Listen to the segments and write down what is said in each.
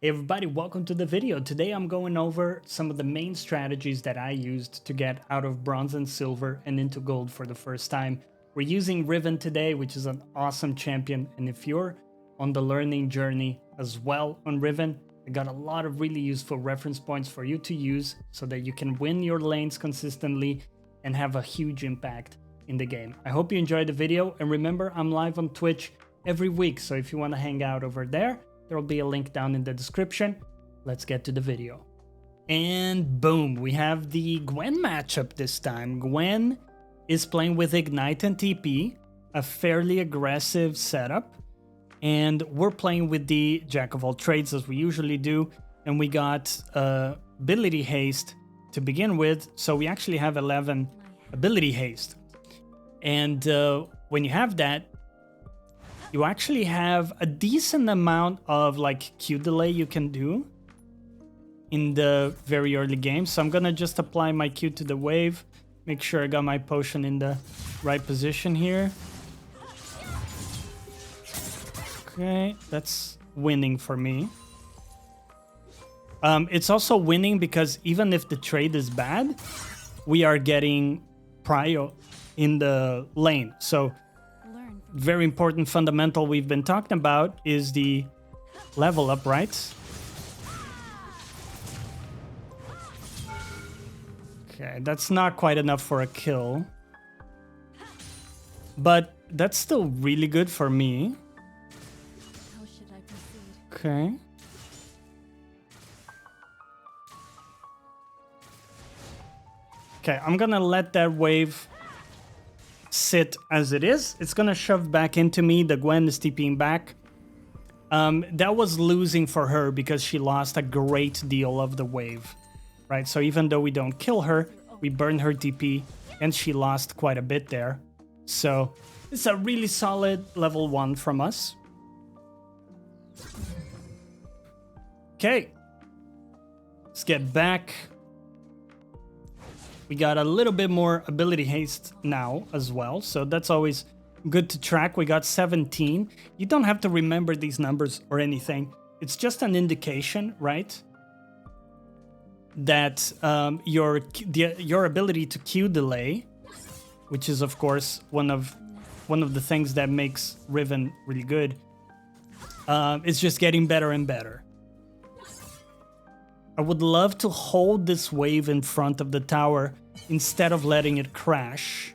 Hey everybody, welcome to the video. Today I'm going over some of the main strategies that I used to get out of bronze and silver and into gold for the first time. We're using Riven today, which is an awesome champion, and if you're on the learning journey as well on Riven, I got a lot of really useful reference points for you to use so that you can win your lanes consistently and have a huge impact in the game. I hope you enjoyed the video, and remember, I'm live on Twitch every week, so if you want to hang out over there, there will be a link down in the description. Let's get to the video. And boom, we have the Gwen matchup this time. Gwen is playing with Ignite and TP, a fairly aggressive setup. And we're playing with the Jack of all trades as we usually do. And we got ability haste to begin with. So we actually have 11 ability haste. And when you have that, you actually have a decent amount of like Q delay you can do in the very early game. So I'm gonna just apply my Q to the wave, make sure I got my potion in the right position here. Okay, that's winning for me. It's also winning because even if the trade is bad, we are getting prio in the lane. So very important fundamental we've been talking about is the level up, right? Okay, that's not quite enough for a kill. But that's still really good for me. How should I proceed? Okay. Okay, I'm gonna let that wave sit as it is. It's gonna shove back into me. The Gwen is TPing back. That was losing for her because she lost a great deal of the wave, right? So even though we don't kill her, we burn her TP and she lost quite a bit there. So it's a really solid level 1 from us. Okay, let's get back. We got a little bit more ability haste now as well, so that's always good to track. We got 17. You don't have to remember these numbers or anything. It's just an indication, right? That your ability to Q delay, which is of course one of the things that makes Riven really good, is just getting better and better. I would love to hold this wave in front of the tower instead of letting it crash.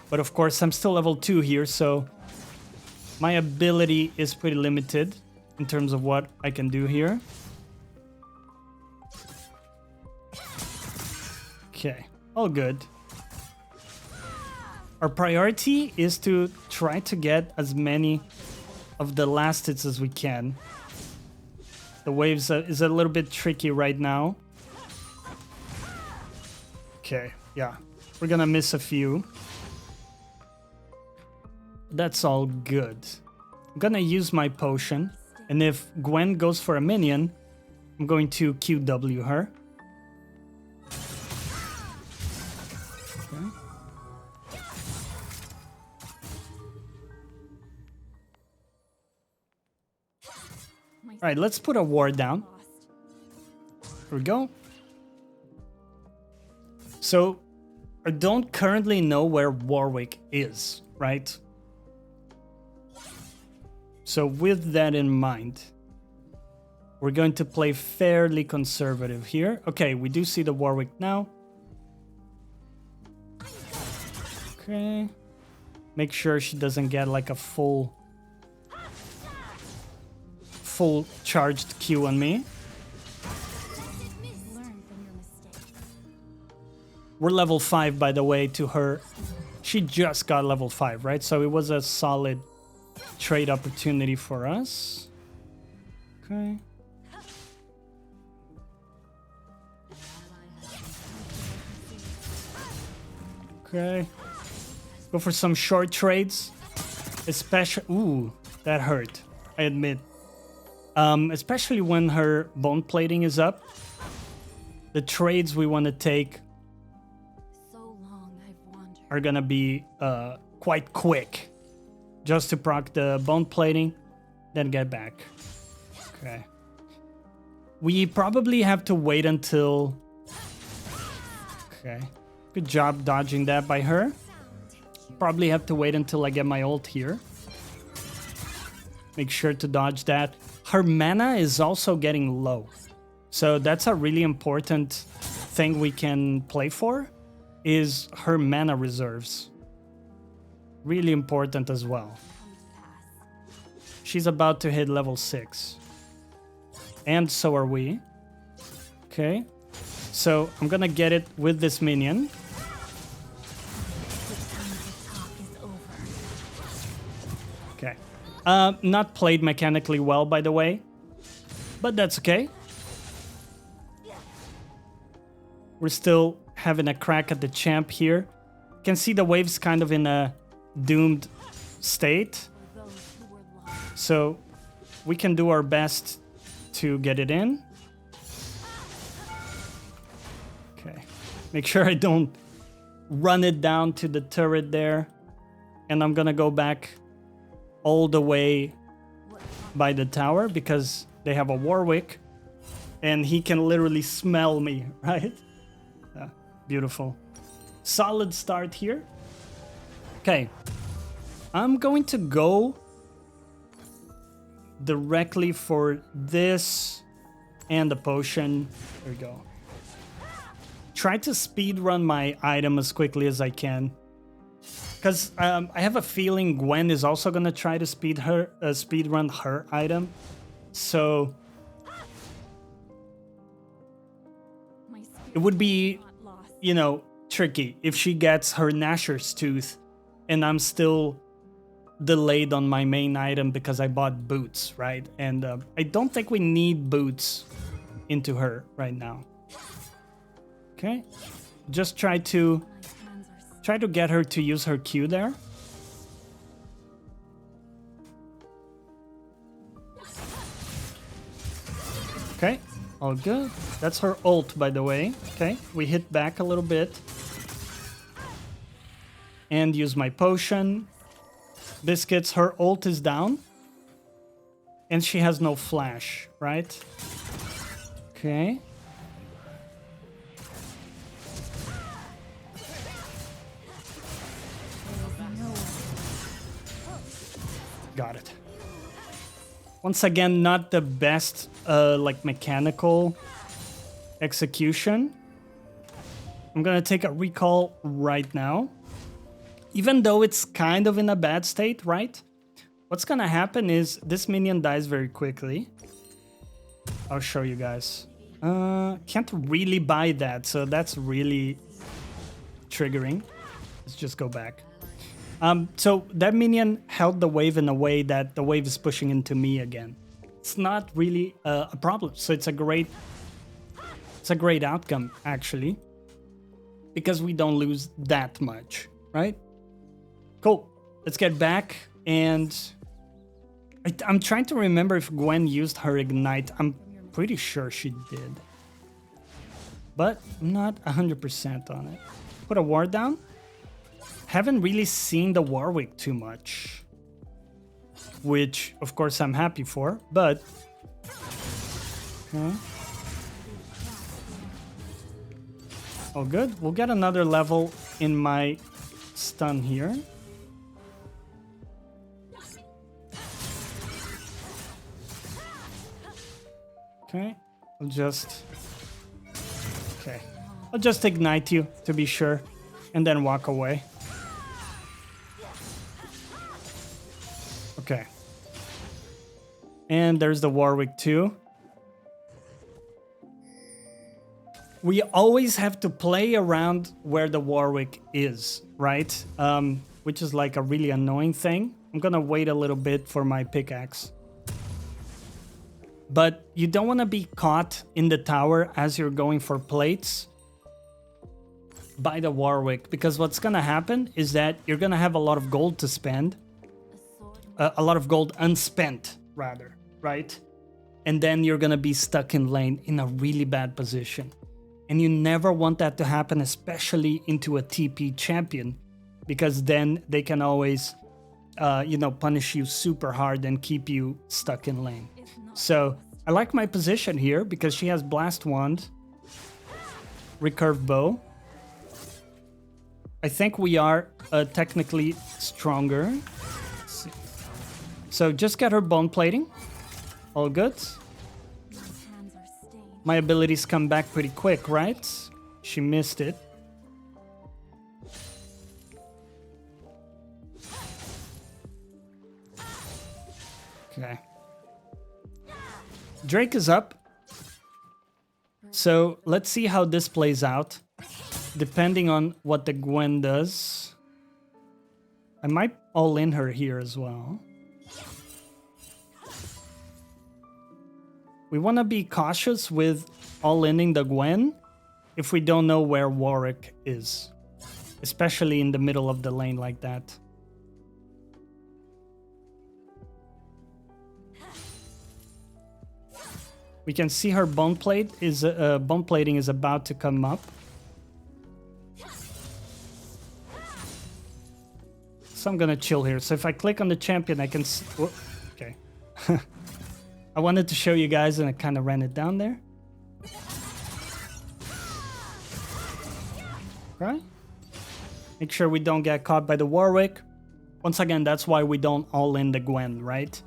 But of course, I'm still level 2 here, so my ability is pretty limited in terms of what I can do here. Okay, all good. Our priority is to try to get as many of the last hits as we can. The waves is a little bit tricky right now. Okay, yeah. We're gonna miss a few. That's all good. I'm gonna use my potion. And if Gwen goes for a minion, I'm going to QW her. Okay. All right, let's put a ward down. Here we go. So, I don't currently know where Warwick is, right? So with that in mind, we're going to play fairly conservative here. Okay, we do see the Warwick now. Okay. Make sure she doesn't get like a full charged Q on me. We're level 5, by the way, to her. She just got level 5, right? So it was a solid trade opportunity for us. Okay. Okay. Go for some short trades. Especially... Ooh, that hurt. I admit. Especially when her bone plating is up. The trades we want to take are gonna be quite quick. Just to proc the bone plating, then get back. Okay. We probably have to wait until... Okay. Good job dodging that by her. Probably have to wait until I get my ult here. Make sure to dodge that. Her mana is also getting low. So that's a really important thing we can play for, is her mana reserves. Really important as well. She's about to hit level 6. And so are we. Okay. So I'm gonna get it with this minion. Okay. Not played mechanically well, by the way. But that's okay. We're still having a crack at the champ here. You can see the wave's kind of in a doomed state. So we can do our best to get it in. Okay. Make sure I don't run it down to the turret there. And I'm gonna go back all the way by the tower because they have a Warwick. And he can literally smell me, right? Beautiful. Solid start here. Okay. I'm going to go directly for this and the potion. There we go. Try to speed run my item as quickly as I can. Because I have a feeling Gwen is also going to try to speed run her item. So it would be, you know, tricky if she gets her Gnasher's Tooth and I'm still delayed on my main item because I bought boots, right? And I don't think we need boots into her right now. Okay. Just try to get her to use her Q there. Okay. All good. That's her ult, by the way. Okay, we hit back a little bit. And use my potion. Biscuits, her ult is down. And she has no flash, right? Okay. Got it. Once again, not the best, like, mechanical execution. I'm gonna take a recall right now. Even though it's kind of in a bad state, right? What's gonna happen is this minion dies very quickly. I'll show you guys. Can't really buy that, so that's really triggering. Let's just go back. So that minion held the wave in a way that the wave is pushing into me again. It's not really a problem. So it's a great outcome, actually, because we don't lose that much, right? Cool. Let's get back. And I'm trying to remember if Gwen used her ignite. I'm pretty sure she did, but I'm not 100% on it. Put a ward down. Haven't really seen the Warwick too much, which of course I'm happy for, but okay. Oh good, we'll get another level in my stun here. Okay, I'll just ignite you to be sure and then walk away. Okay. And there's the Warwick too. We always have to play around where the Warwick is, right? Which is like a really annoying thing. I'm gonna wait a little bit for my pickaxe. But you don't want to be caught in the tower as you're going for plates by the Warwick, because what's gonna happen is that you're gonna have a lot of gold to spend. A lot of gold unspent, rather, right? And then you're gonna be stuck in lane in a really bad position. And you never want that to happen, especially into a TP champion, because then they can always, punish you super hard and keep you stuck in lane. So I like my position here because she has Blast Wand, Recurve Bow. I think we are technically stronger. Let's see. So just get her bone plating. All good. My abilities come back pretty quick, right? She missed it. Okay. Drake is up. So let's see how this plays out. Depending on what the Gwen does. I might all in her here as well. We want to be cautious with all-inning the Gwen if we don't know where Warwick is. Especially in the middle of the lane like that. We can see her bone plating is about to come up. So I'm gonna chill here. So if I click on the champion, I can see... Okay. I wanted to show you guys and I kind of ran it down there. Right? Make sure we don't get caught by the Warwick. Once again, that's why we don't all in the Gwen, right?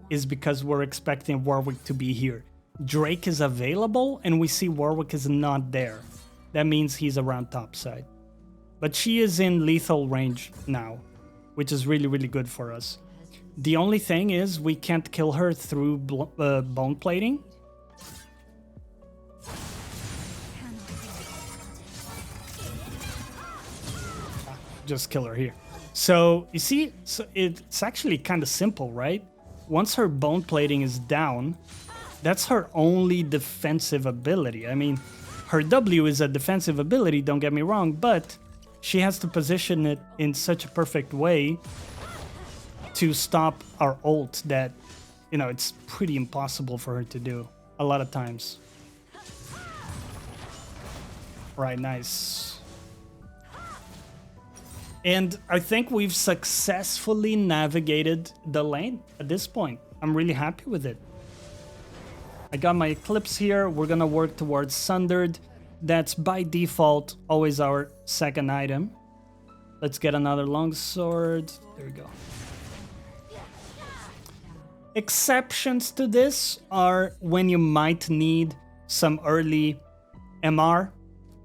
Is because we're expecting Warwick to be here. Drake is available and we see Warwick is not there. That means he's around top side. But she is in lethal range now, which is really, really good for us. The only thing is we can't kill her through bone plating. Just kill her here. So you see, so it's actually kind of simple, right? Once her bone plating is down, that's her only defensive ability. I mean, her W is a defensive ability, don't get me wrong, but she has to position it in such a perfect way to stop our ult that, you know, it's pretty impossible for her to do a lot of times. Right, nice. And I think we've successfully navigated the lane at this point. I'm really happy with it. I got my eclipse here. We're gonna work towards sundered. That's by default always our second item. Let's get another longsword. There we go. Exceptions to this are when you might need some early MR,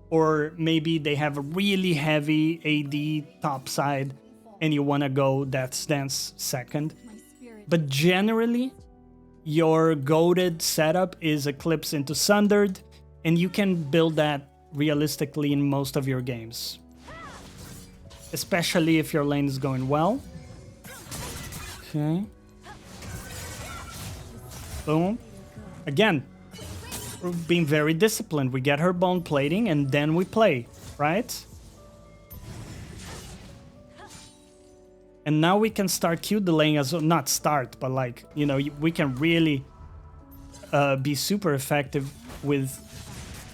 or maybe they have a really heavy AD topside and you want to go Death Stance second. But generally, your goated setup is Eclipse into Sundered, and you can build that realistically in most of your games. Especially if your lane is going well. Okay. Boom. Again, we're being very disciplined. We get her bone plating and then we play, right? And now we can start Q delaying as well. Not start, but like, you know, we can really be super effective with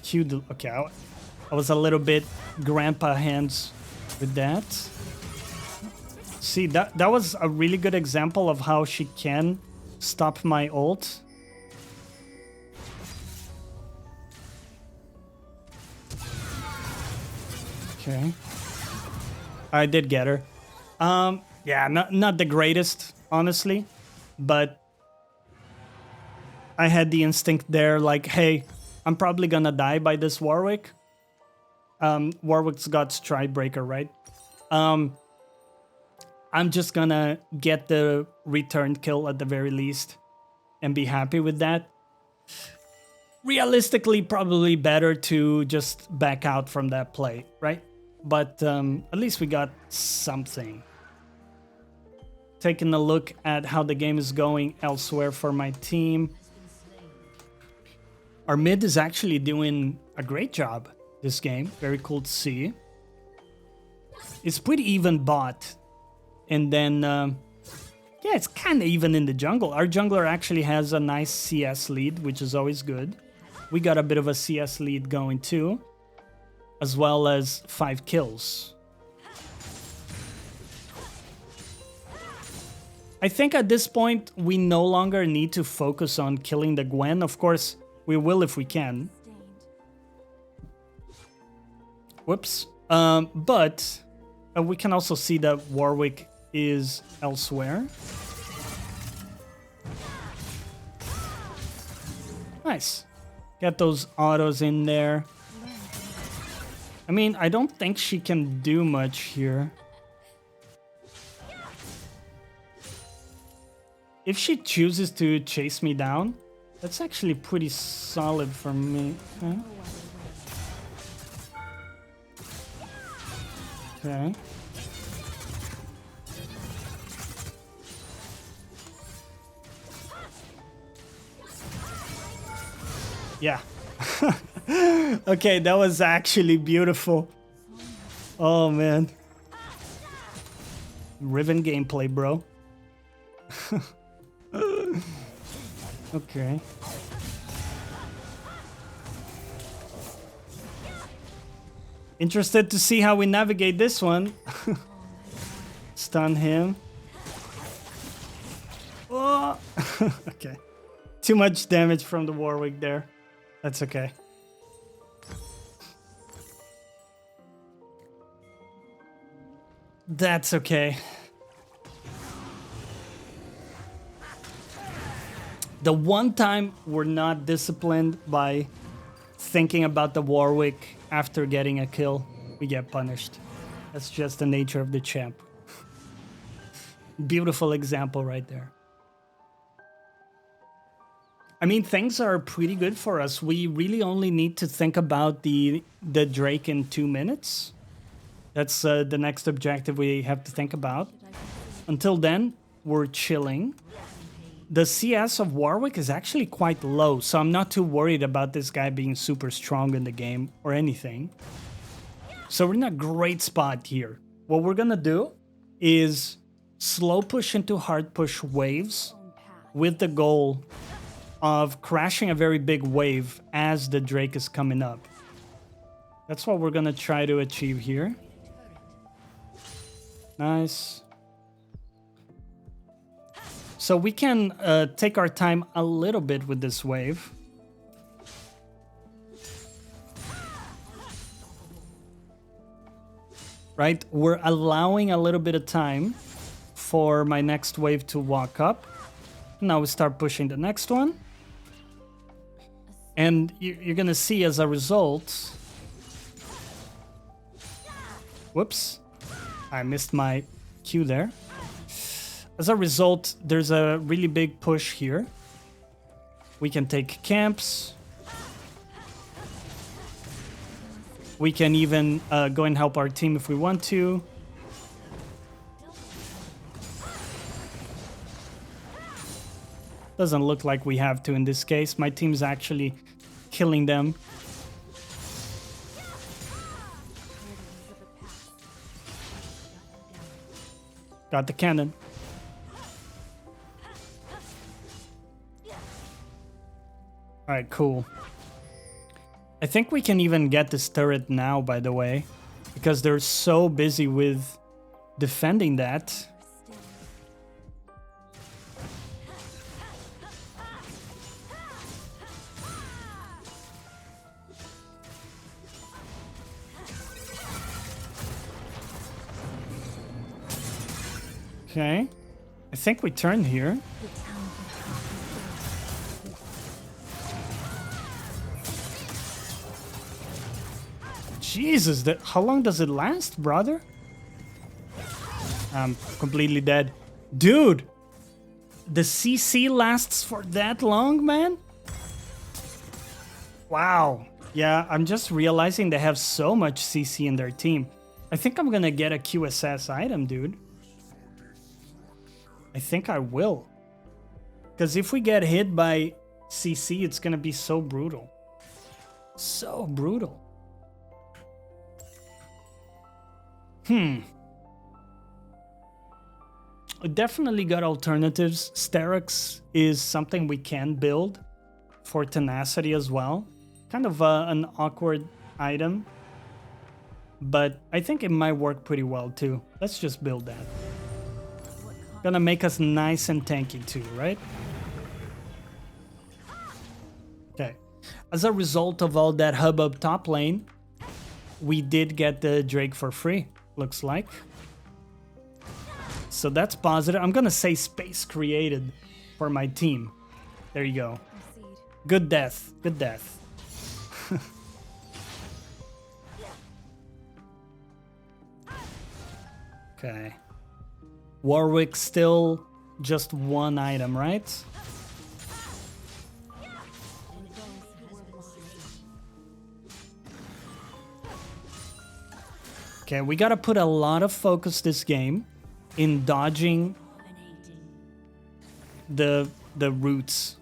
Q delay. Okay, I was a little bit grandpa hands with that. See, that was a really good example of how she can stop my ult. Okay. I did get her. Yeah, not the greatest, honestly, but I had the instinct there, like, hey, I'm probably gonna die by this Warwick. Warwick's got Stridebreaker, right? I'm just gonna get the return kill at the very least and be happy with that. Realistically, probably better to just back out from that play, right? But at least we got something. Taking a look at how the game is going elsewhere for my team. Our mid is actually doing a great job this game. Very cool to see. It's pretty even bot. And then, yeah, it's kind of even in the jungle. Our jungler actually has a nice CS lead, which is always good. We got a bit of a CS lead going too, as well as 5 kills. I think at this point, we no longer need to focus on killing the Gwen. Of course, we will if we can. Stained. Whoops. But we can also see that Warwick is elsewhere. Nice. Get those autos in there. I mean, I don't think she can do much here. If she chooses to chase me down, that's actually pretty solid for me. Okay. Okay. Yeah. Okay, that was actually beautiful. Oh, man. Riven gameplay, bro. Okay. Interested to see how we navigate this one. Stun him. Oh. Okay. Too much damage from the Warwick there. That's okay. That's okay. The one time we're not disciplined by thinking about the Warwick after getting a kill, we get punished. That's just the nature of the champ. Beautiful example right there. I mean, things are pretty good for us. We really only need to think about the Drake in 2 minutes. That's the next objective we have to think about. Until then, we're chilling. The CS of Warwick is actually quite low, so I'm not too worried about this guy being super strong in the game or anything. So we're in a great spot here. What we're gonna do is slow push into hard push waves with the goal of crashing a very big wave as the Drake is coming up. That's what we're gonna try to achieve here. Nice. So we can take our time a little bit with this wave. Right? We're allowing a little bit of time for my next wave to walk up. Now we start pushing the next one. And you're gonna see as a result... Whoops. I missed my cue there. As a result, there's a really big push here. We can take camps. We can even go and help our team if we want to. Doesn't look like we have to in this case. My team's actually killing them. Got the cannon. Alright, cool. I think we can even get this turret now, by the way, because they're so busy with defending that. Okay. I think we turn here. Jesus, how long does it last, brother? I'm completely dead. Dude! The CC lasts for that long, man? Wow. Yeah, I'm just realizing they have so much CC in their team. I think I'm gonna get a QSS item, dude. I think I will. Because if we get hit by CC, it's gonna be so brutal. So brutal. We definitely got alternatives. Sterex is something we can build for tenacity as well. Kind of an awkward item. But I think it might work pretty well too. Let's just build that. Gonna make us nice and tanky too, right? Okay. As a result of all that hubbub top lane, we did get the Drake for free, looks like. So that's positive. I'm gonna say space created for my team. There you go. Proceed. Good death. Good death. Okay. Warwick still just one item, right? Okay, we gotta put a lot of focus this game in dodging the roots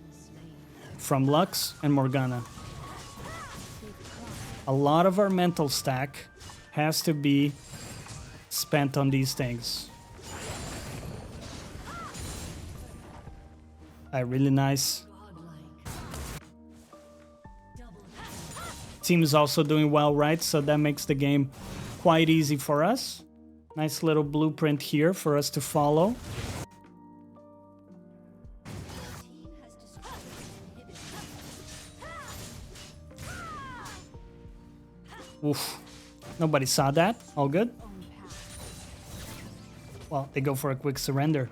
from Lux and Morgana. A lot of our mental stack has to be spent on these things. Really nice. Team is also doing well, right? So that makes the game quite easy for us. Nice little blueprint here for us to follow. Oof. Nobody saw that. All good. Well, they go for a quick surrender.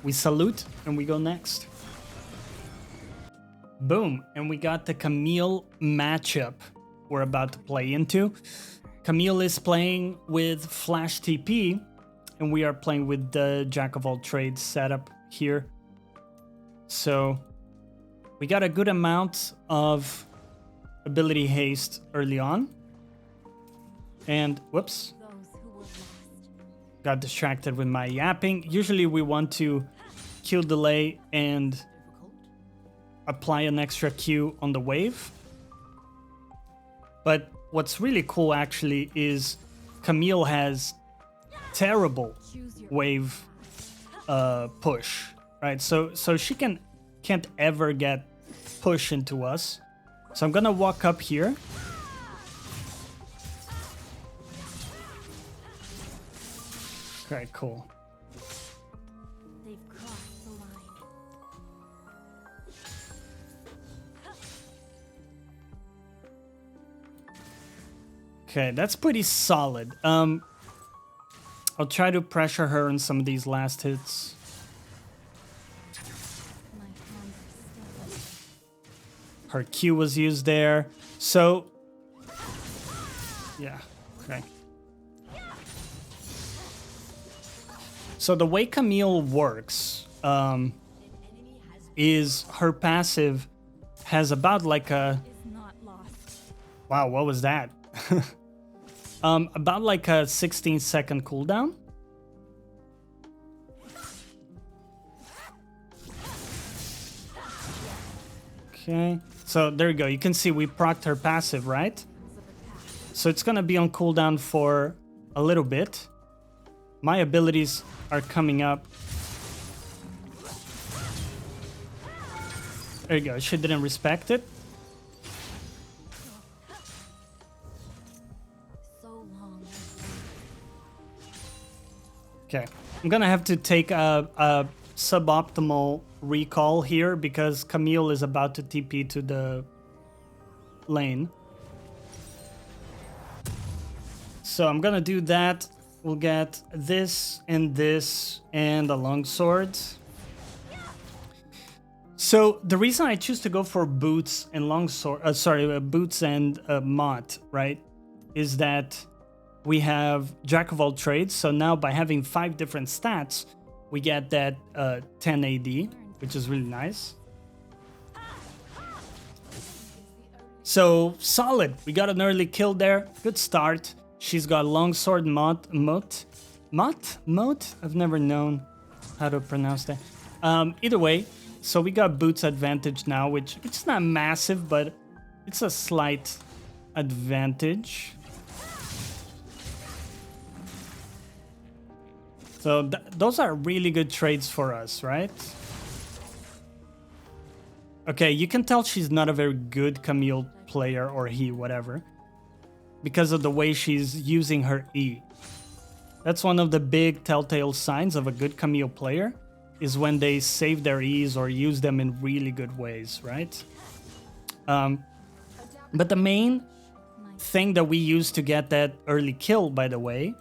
We salute and we go next. Boom. And we got the Camille matchup we're about to play into. Camille is playing with Flash TP, and we are playing with the Jack of all trades setup here. So we got a good amount of ability haste early on. And whoops, got distracted with my yapping. Usually we want to Q delay and apply an extra Q on the wave. But what's really cool actually is Camille has terrible wave push, right? So she can't ever get push into us. So I'm gonna walk up here. Okay, cool. They've crossed the line. Okay, that's pretty solid. I'll try to pressure her on some of these last hits. My hands are still. Her Q was used there. So, yeah, okay. So the way Camille works is her passive has about like a... Is not lost. Wow, what was that? About like a 16-second cooldown. Okay, so there you go. You can see we procced her passive, right? So it's gonna be on cooldown for a little bit. My abilities are coming up. There you go. She didn't respect it. So long. Okay, I'm gonna have to take a suboptimal recall here because Camille is about to TP to the lane. So I'm gonna do that. We'll get this and a longsword. So the reason I choose to go for boots and longsword, boots and Mott, right, is that we have Jack of all trades. So now by having 5 different stats, we get that 10 AD, which is really nice. So solid. We got an early kill there. Good start. She's got longsword Mott? I've never known how to pronounce that. Either way, so we got boots advantage now, which it's not massive, but it's a slight advantage. So those are really good trades for us, right? Okay, you can tell she's not a very good Camille player, or he, whatever, because of the way she's using her E. That's one of the big telltale signs of a good Camille player, is when they save their E's or use them in really good ways, right? But the main thing that we use to get that early kill, by the way,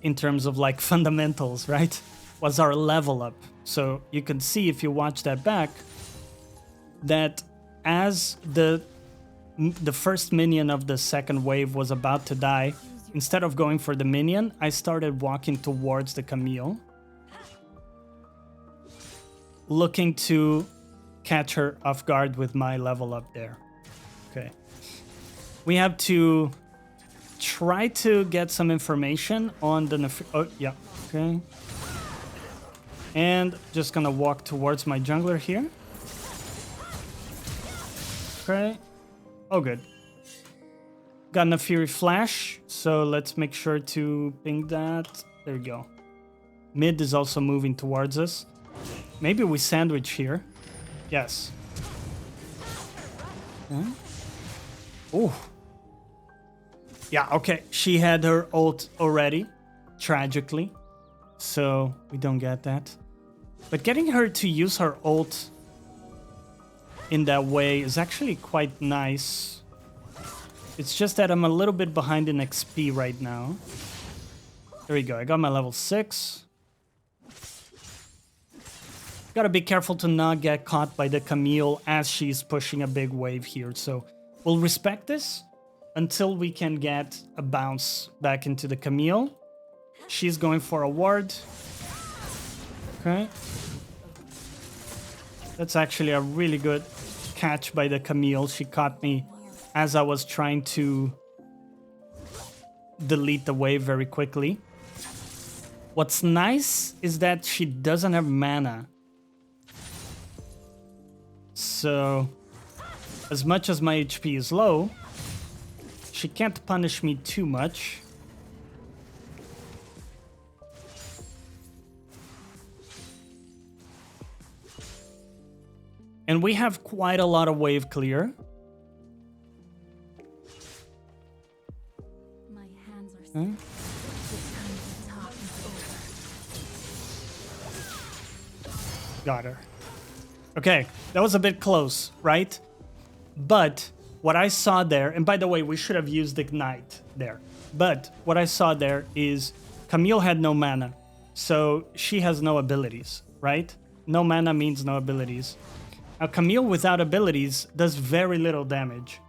in terms of like fundamentals, right, was our level up. So you can see if you watch that back, that as the first minion of the second wave was about to die, instead of going for the minion, I started walking towards the Camille, looking to catch her off guard with my level up there. Okay. We have to try to get some information on the... Oh, yeah. Okay. And just gonna walk towards my jungler here. Okay. Oh, good. Got a Fury Flash, so let's make sure to ping that. There we go. Mid is also moving towards us. Maybe we sandwich here. Yes. Okay. Oh. Yeah, okay. She had her ult already, tragically. So we don't get that. But getting her to use her ult in that way is actually quite nice. It's just that I'm a little bit behind in XP right now. There we go. I got my level 6. Gotta be careful to not get caught by the Camille as she's pushing a big wave here. So we'll respect this until we can get a bounce back into the Camille. She's going for a ward. Okay. That's actually a really good catch by the Camille. She caught me as I was trying to delete the wave very quickly. What's nice is that she doesn't have mana. So, as much as my HP is low, she can't punish me too much. And we have quite a lot of wave clear. My hands are still. Got her. Okay, that was a bit close, right? But what I saw there, and by the way, we should have used Ignite there. But what I saw there is Camille had no mana. So she has no abilities, right? No mana means no abilities. Now, Camille without abilities does very little damage.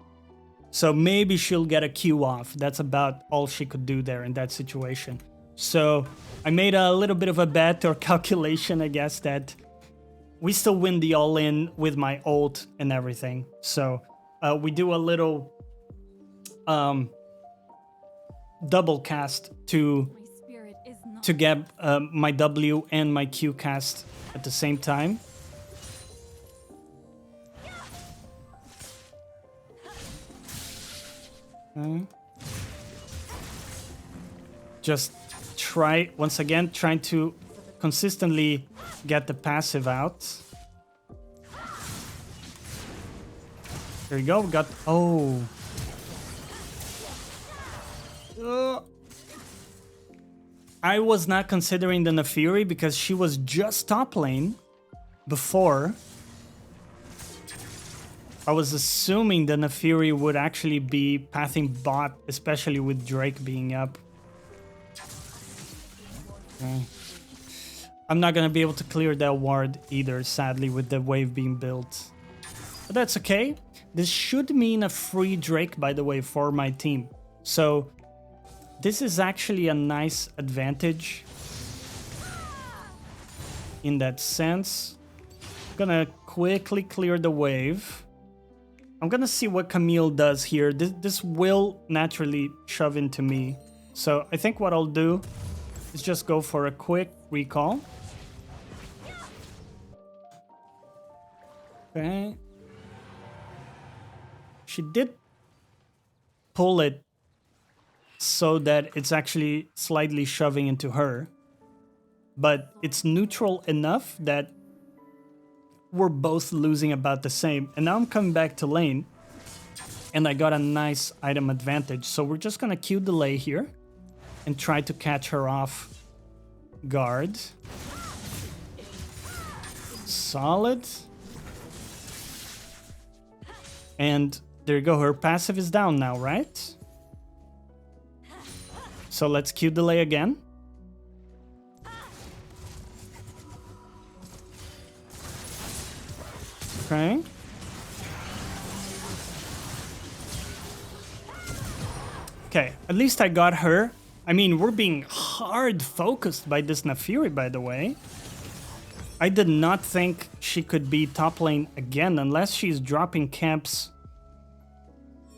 So maybe she'll get a Q off. That's about all she could do there in that situation. So I made a little bit of a bet or calculation, I guess, that we still win the all-in with my ult and everything. So we do a little double cast to get my W and my Q cast at the same time. Just try, once again, trying to consistently get the passive out. There you go, we got... Oh. I was not considering the Nefiri because she was just top lane before. I was assuming the Nefiri would actually be pathing bot, especially with Drake being up. Okay. I'm not gonna be able to clear that ward either, sadly, with the wave being built. But that's okay. This should mean a free Drake, by the way, for my team. So this is actually a nice advantage in that sense. I'm gonna quickly clear the wave. I'm gonna see what Camille does here. This will naturally shove into me. So I think what I'll do is just go for a quick recall. Okay. She did pull it so that it's actually slightly shoving into her. But it's neutral enough that we're both losing about the same. And now I'm coming back to lane. And I got a nice item advantage. So we're just going to Q delay here. And try to catch her off guard. solid. And there you go, her passive is down now, right? So let's Q delay again. Okay. Okay, at least I got her. I mean, we're being hard focused by this Naafiri, by the way. I did not think she could be top lane again unless she's dropping camps.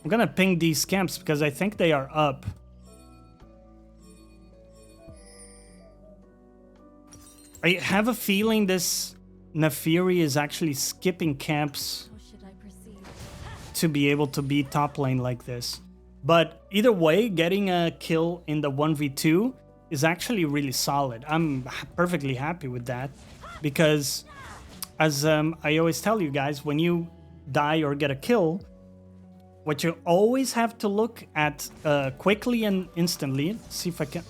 I'm gonna ping these camps because I think they are up. I have a feeling this Naafiri is actually skipping camps to be able to be top lane like this. But either way, getting a kill in the 1v2 is actually really solid. I'm perfectly happy with that because, as I always tell you guys, when you die or get a kill, what you always have to look at quickly and instantly, see if I can,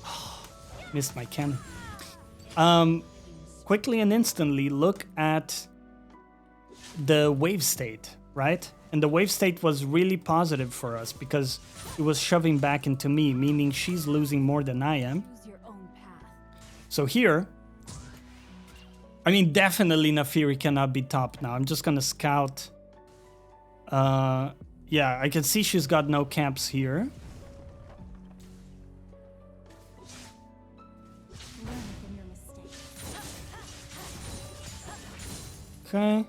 missed my cannon. Quickly and instantly look at the wave state, right? And the wave state was really positive for us because it was shoving back into me, meaning she's losing more than I am. So here, I mean, definitely Naafiri cannot be top now. I'm just gonna scout. Yeah, I can see she's got no camps here. Okay.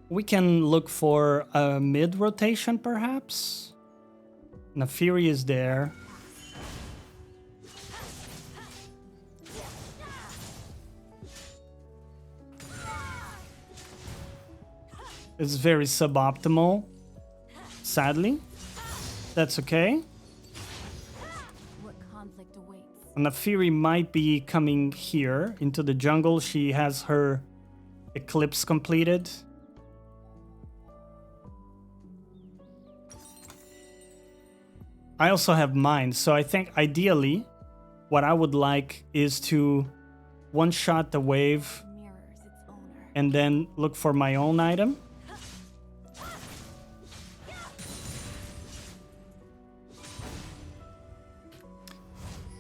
We can look for a mid rotation, perhaps. Naafiri is there. It's very suboptimal, sadly. That's okay. Naafiri might be coming here into the jungle. She has her eclipse completed. I also have mine, so I think ideally what I would like is to one-shot the wave and then look for my own item.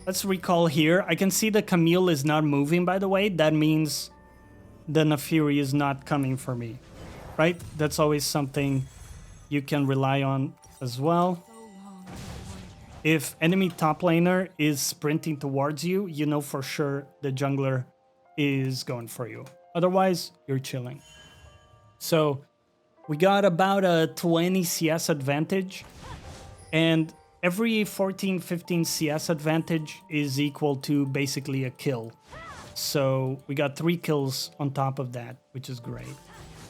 Let's recall here. I can see the Camille is not moving, by the way. That means the Naafiri is not coming for me, right? That's always something you can rely on as well. If enemy top laner is sprinting towards you, you know for sure the jungler is going for you. Otherwise, you're chilling. So we got about a 20 CS advantage, and every 14, 15 CS advantage is equal to basically a kill. So we got 3 kills on top of that, which is great.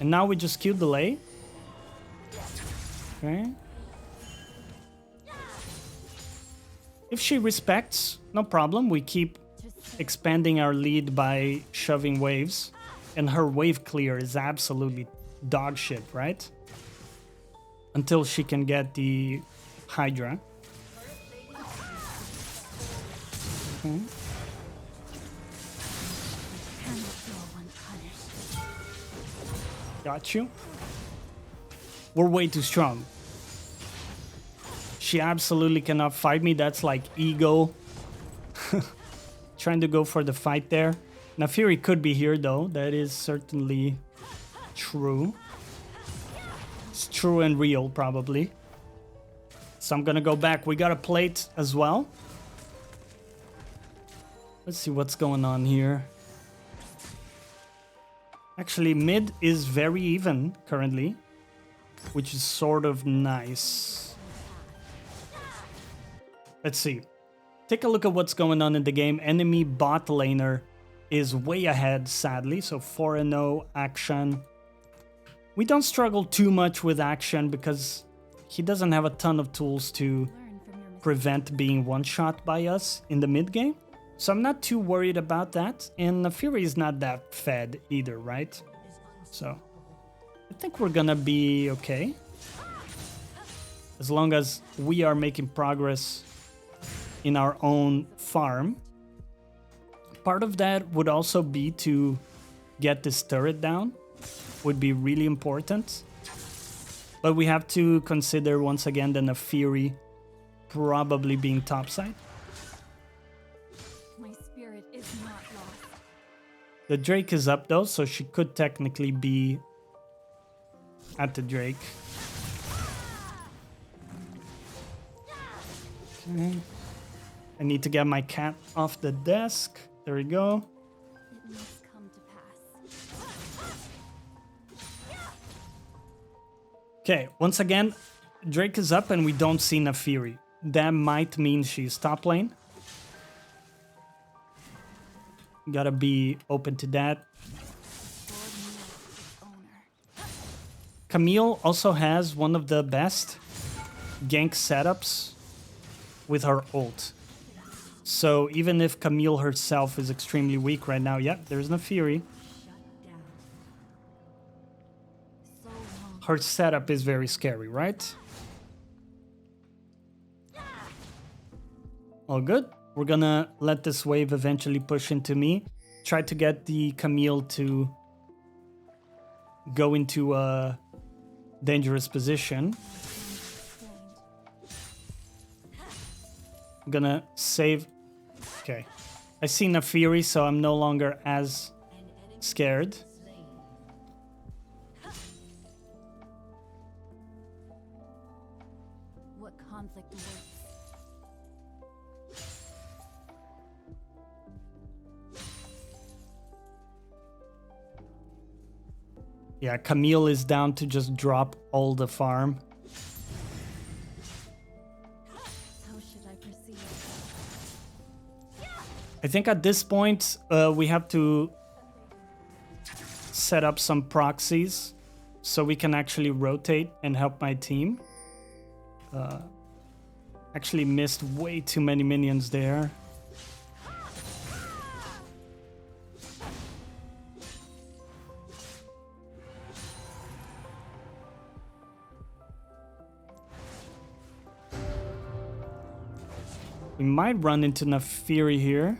And now we just Q delay. Okay. If she respects, no problem. We keep expanding our lead by shoving waves. And her wave clear is absolutely dog shit, right? Until she can get the Hydra. Okay. Got you. We're way too strong. She absolutely cannot fight me. That's like ego. Trying to go for the fight there. Naafiri could be here though. That is certainly true. It's true and real probably. So I'm gonna go back. We got a plate as well. Let's see what's going on here. Actually, mid is very even currently, which is sort of nice. Let's see. Take a look at what's going on in the game. Enemy bot laner is way ahead, sadly. So 4-0 Action. We don't struggle too much with Action because he doesn't have a ton of tools to prevent being one-shot by us in the mid game. So I'm not too worried about that. And Naafiri is not that fed either, right? So I think we're gonna be okay. As long as we are making progress in our own farm. Part of that would also be to get this turret down, would be really important. But we have to consider once again the Nefiri probably being topside. My spirit is not lost. The Drake is up though, so she could technically be at the Drake. Okay. I need to get my cat off the desk. There we go. It must come to pass. Okay, once again, Drake is up and we don't see Nefiri. That might mean she's top lane. Gotta be open to that. Camille also has one of the best gank setups with her ult. So even if Camille herself is extremely weak right now, yeah, there's Nefiri. Her setup is very scary, right? All good. We're gonna let this wave eventually push into me. Try to get the Camille to go into a dangerous position. I'm gonna save. Okay. I see Nefiri, so I'm no longer as scared. What conflict awaits? Yeah, Camille is down to just drop all the farm. How should I proceed? I think at this point, we have to set up some proxies so we can actually rotate and help my team. Actually missed way too many minions there. We might run into Nefiri here.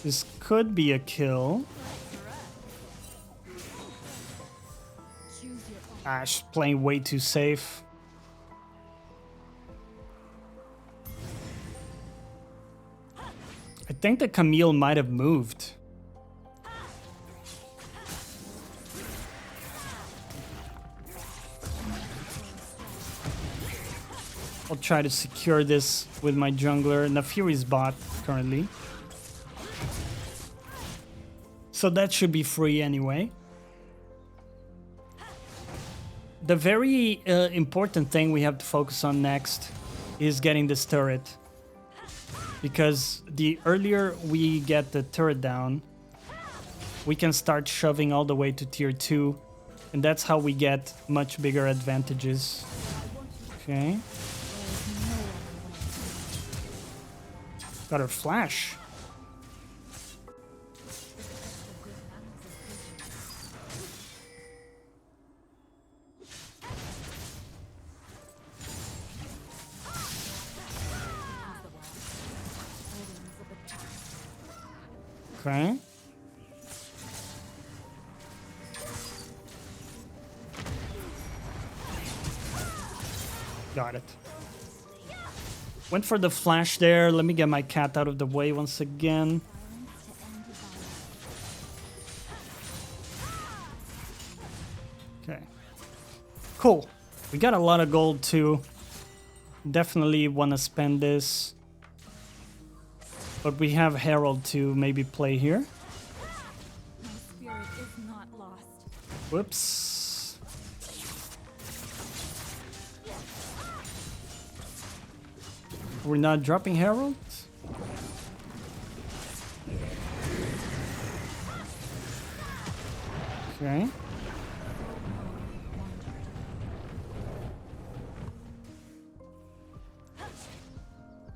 This could be a kill. She's playing way too safe. I think the Camille might have moved. I'll try to secure this with my jungler. Nefiri's bot currently. So that should be free anyway. The very important thing we have to focus on next is getting this turret. Because the earlier we get the turret down, we can start shoving all the way to tier 2. And that's how we get much bigger advantages. Okay. Got her flash. Okay. Got it. Went for the flash there. Let me get my cat out of the way once again. Okay. Cool. We got a lot of gold too. Definitely want to spend this. But we have Herald to maybe play here. My spirit is not lost. Whoops. We're not dropping Herald? Okay.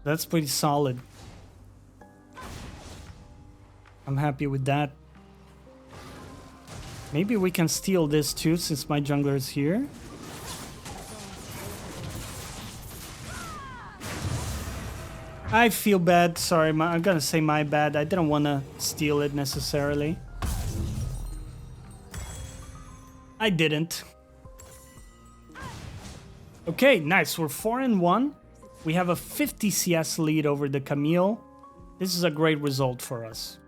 That's pretty solid. I'm happy with that. Maybe we can steal this too, since my jungler is here. I feel bad. Sorry, I'm gonna say my bad. I didn't want to steal it necessarily. I didn't. Okay, nice. We're 4-1. We have a 50 CS lead over the Camille. This is a great result for us.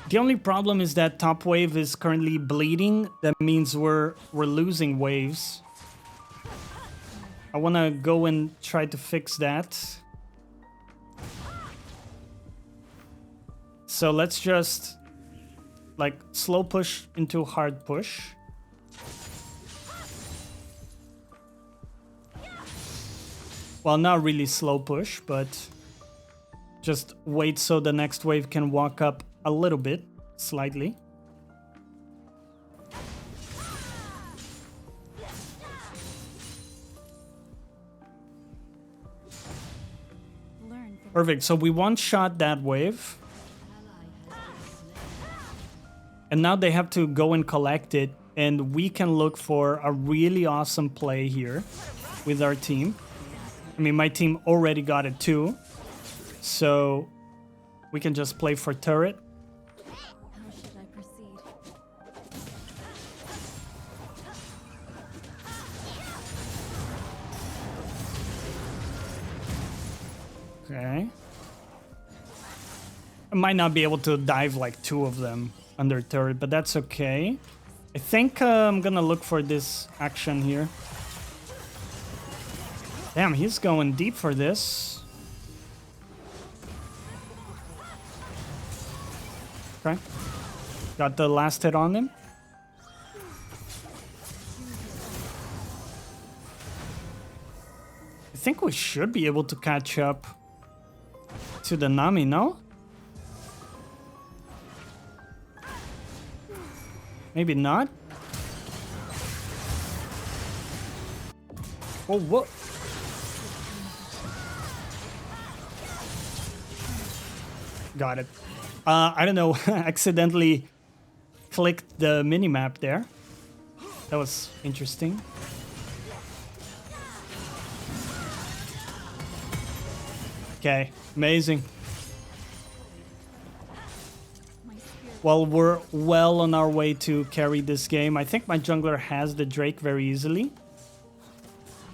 The only problem is that top wave is currently bleeding. That means we're losing waves. I want to go and try to fix that. So let's just like slow push into hard push. Well, not really slow push, but just wait so the next wave can walk up a little bit, slightly. Perfect, so we one-shot that wave. And now they have to go and collect it, and we can look for a really awesome play here with our team. I mean, my team already got it too, so we can just play for turret. How should I proceed? Okay. I might not be able to dive like 2 of them under turret, but that's okay. I think I'm gonna look for this action here. Damn, he's going deep for this. Okay. Got the last hit on him. I think we should be able to catch up to the Nami, no? Maybe not. Oh, what? Got it. I don't know, accidentally clicked the minimap there. That was interesting. Okay, amazing. Well, we're well on our way to carry this game. I think my jungler has the Drake very easily,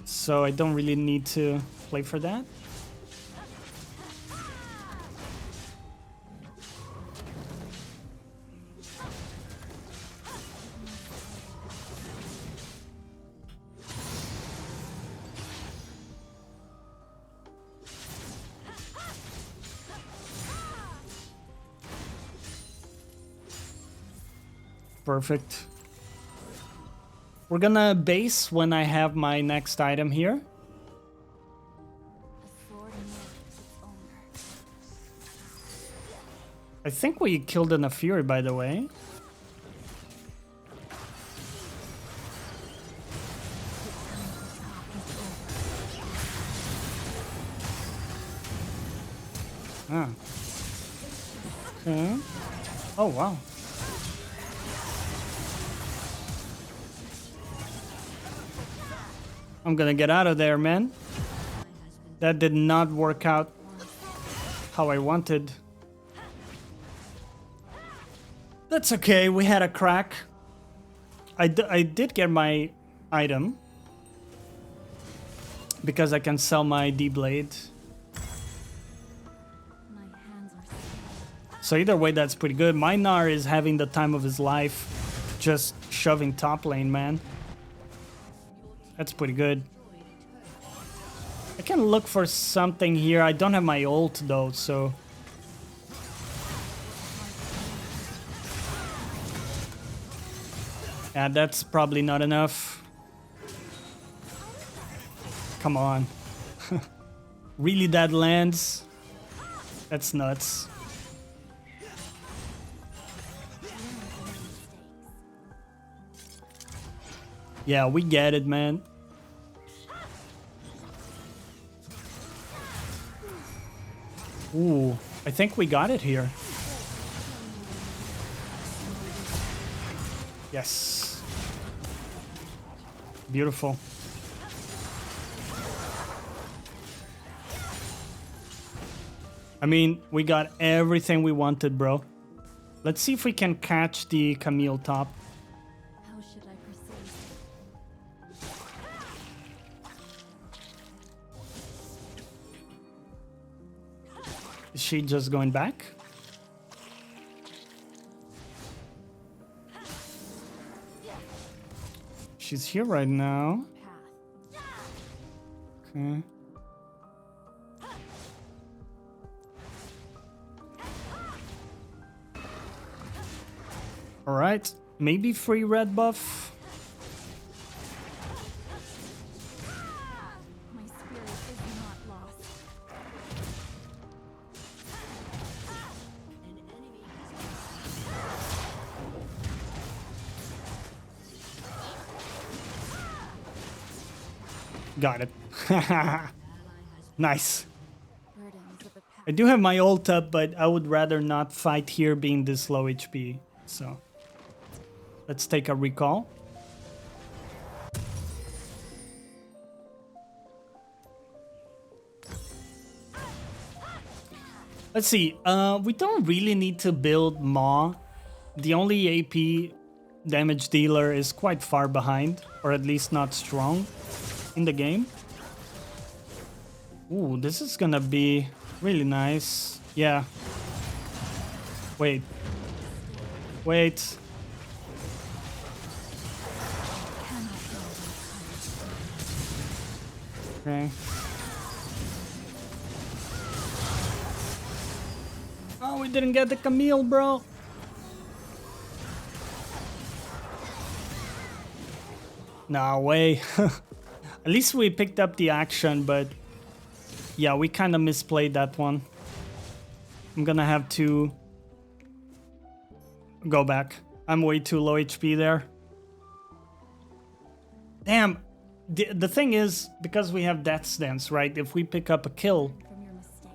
so I don't really need to play for that. Perfect. We're gonna base when I have my next item here. I think we killed an Fury, by the way. Ah. Okay. Oh, wow. I'm gonna get out of there, man. That did not work out how I wanted. That's okay, we had a crack. I did get my item, because I can sell my D-Blade. So either way, that's pretty good. My Gnar is having the time of his life, just shoving top lane, man. That's pretty good. I can look for something here. I don't have my ult though, so... yeah, that's probably not enough. Come on. Really, that lands? That's nuts. Yeah, we get it, man. Ooh, I think we got it here. Yes. Beautiful. I mean, we got everything we wanted, bro. Let's see if we can catch the Camille top. How should I proceed? Is she just going back? She's here right now. Path. Okay. All right, maybe free red buff. My spirit is not lost. An enemy Got it. Nice. burdens of the past. I do have my ult up, but I would rather not fight here being this low HP. So let's take a recall. Let's see. We don't really need to build Maw. The only AP damage dealer is quite far behind, or at least not strong in the game. Ooh, this is gonna be really nice. Yeah. Wait. Wait. Okay. Oh, we didn't get the Camille, bro. No way. At least we picked up the action, but yeah, we kind of misplayed that one. I'm gonna have to go back. I'm way too low HP there. Damn. The thing is, because we have Death's Dance, right? If we pick up a kill, From your mistakes.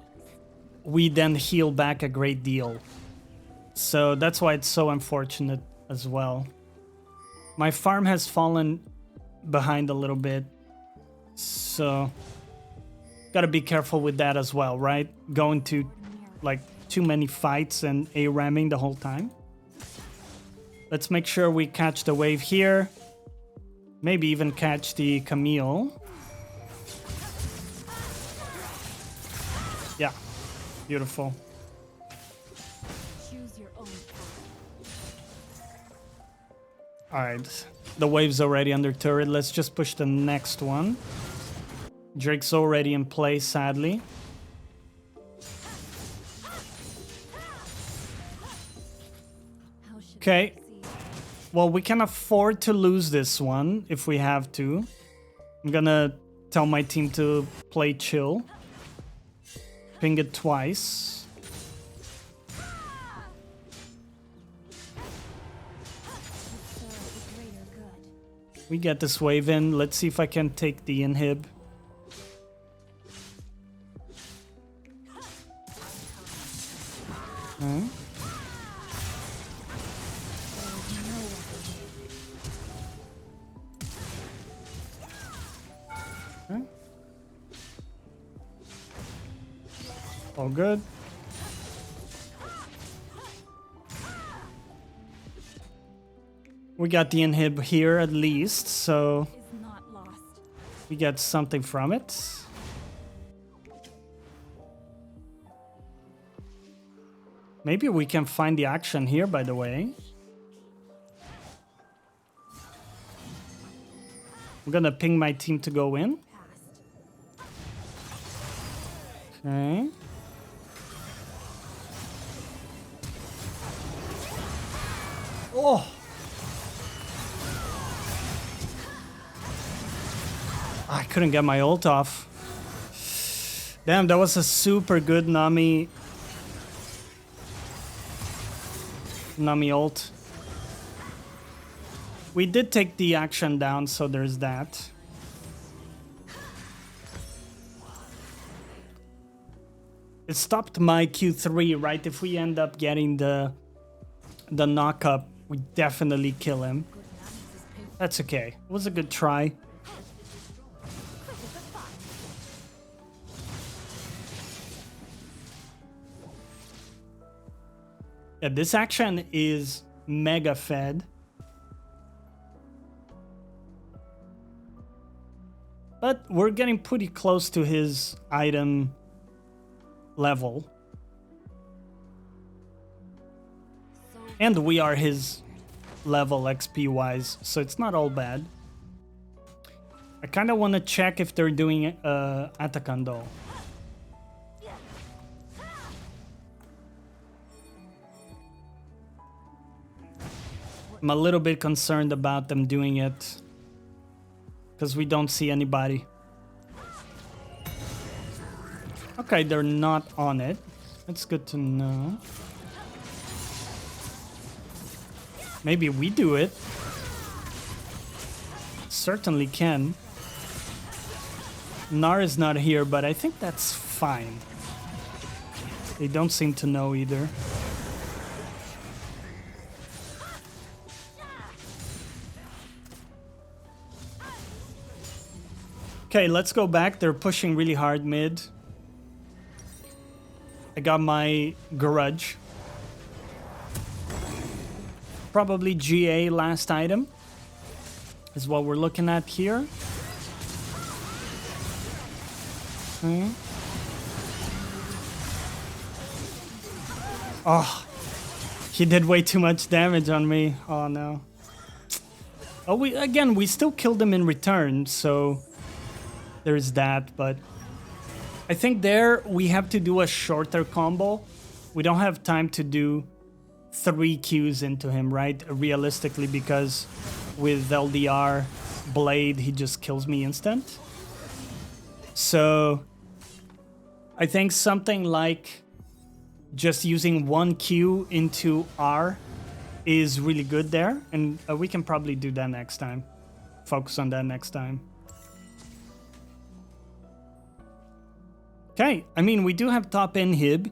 we then heal back a great deal. So that's why it's so unfortunate as well. My farm has fallen behind a little bit. So gotta be careful with that as well, right? Going to like too many fights and A-ramming the whole time. Let's make sure we catch the wave here. Maybe even catch the Camille. Yeah, beautiful. Choose your own path. All right, the wave's already under turret. Let's just push the next one. Drake's already in play, sadly. How should Okay. I proceed? Well, we can afford to lose this one if we have to. I'm gonna tell my team to play chill. Ping it twice. Serve the greater good. We get this wave in. Let's see if I can take the inhib. Okay. Okay. All good. We got the inhib here at least, so Is not lost. we get something from it. Maybe we can find the action here, by the way. I'm gonna ping my team to go in. Past. Okay. Oh! I couldn't get my ult off. Damn, that was a super good Nami ult. We did take the action down, so there's that. It stopped my Q3, right? If we end up getting the knock-up, we definitely kill him. That's okay. It was a good try. Yeah, this action is mega fed. But we're getting pretty close to his item level. And we are his level XP wise, so it's not all bad. I kind of want to check if they're doing Atacando. I'm a little bit concerned about them doing it because we don't see anybody. Okay, they're not on it. That's good to know. Maybe we do it. Certainly can. Nar is not here, but I think that's fine. They don't seem to know either. Okay, let's go back. They're pushing really hard mid. I got my Garage. Probably GA last item is what we're looking at here. Okay. Oh, he did way too much damage on me. Oh no. Oh, we still killed him in return, so there's that, but I think there we have to do a shorter combo. We don't have time to do 3 Qs into him, right? Realistically, because with LDR Blade, he just kills me instant. So I think something like just using 1 Q into R is really good there, and we can probably do that next time. Focus on that next time. Okay, I mean, we do have top inhib,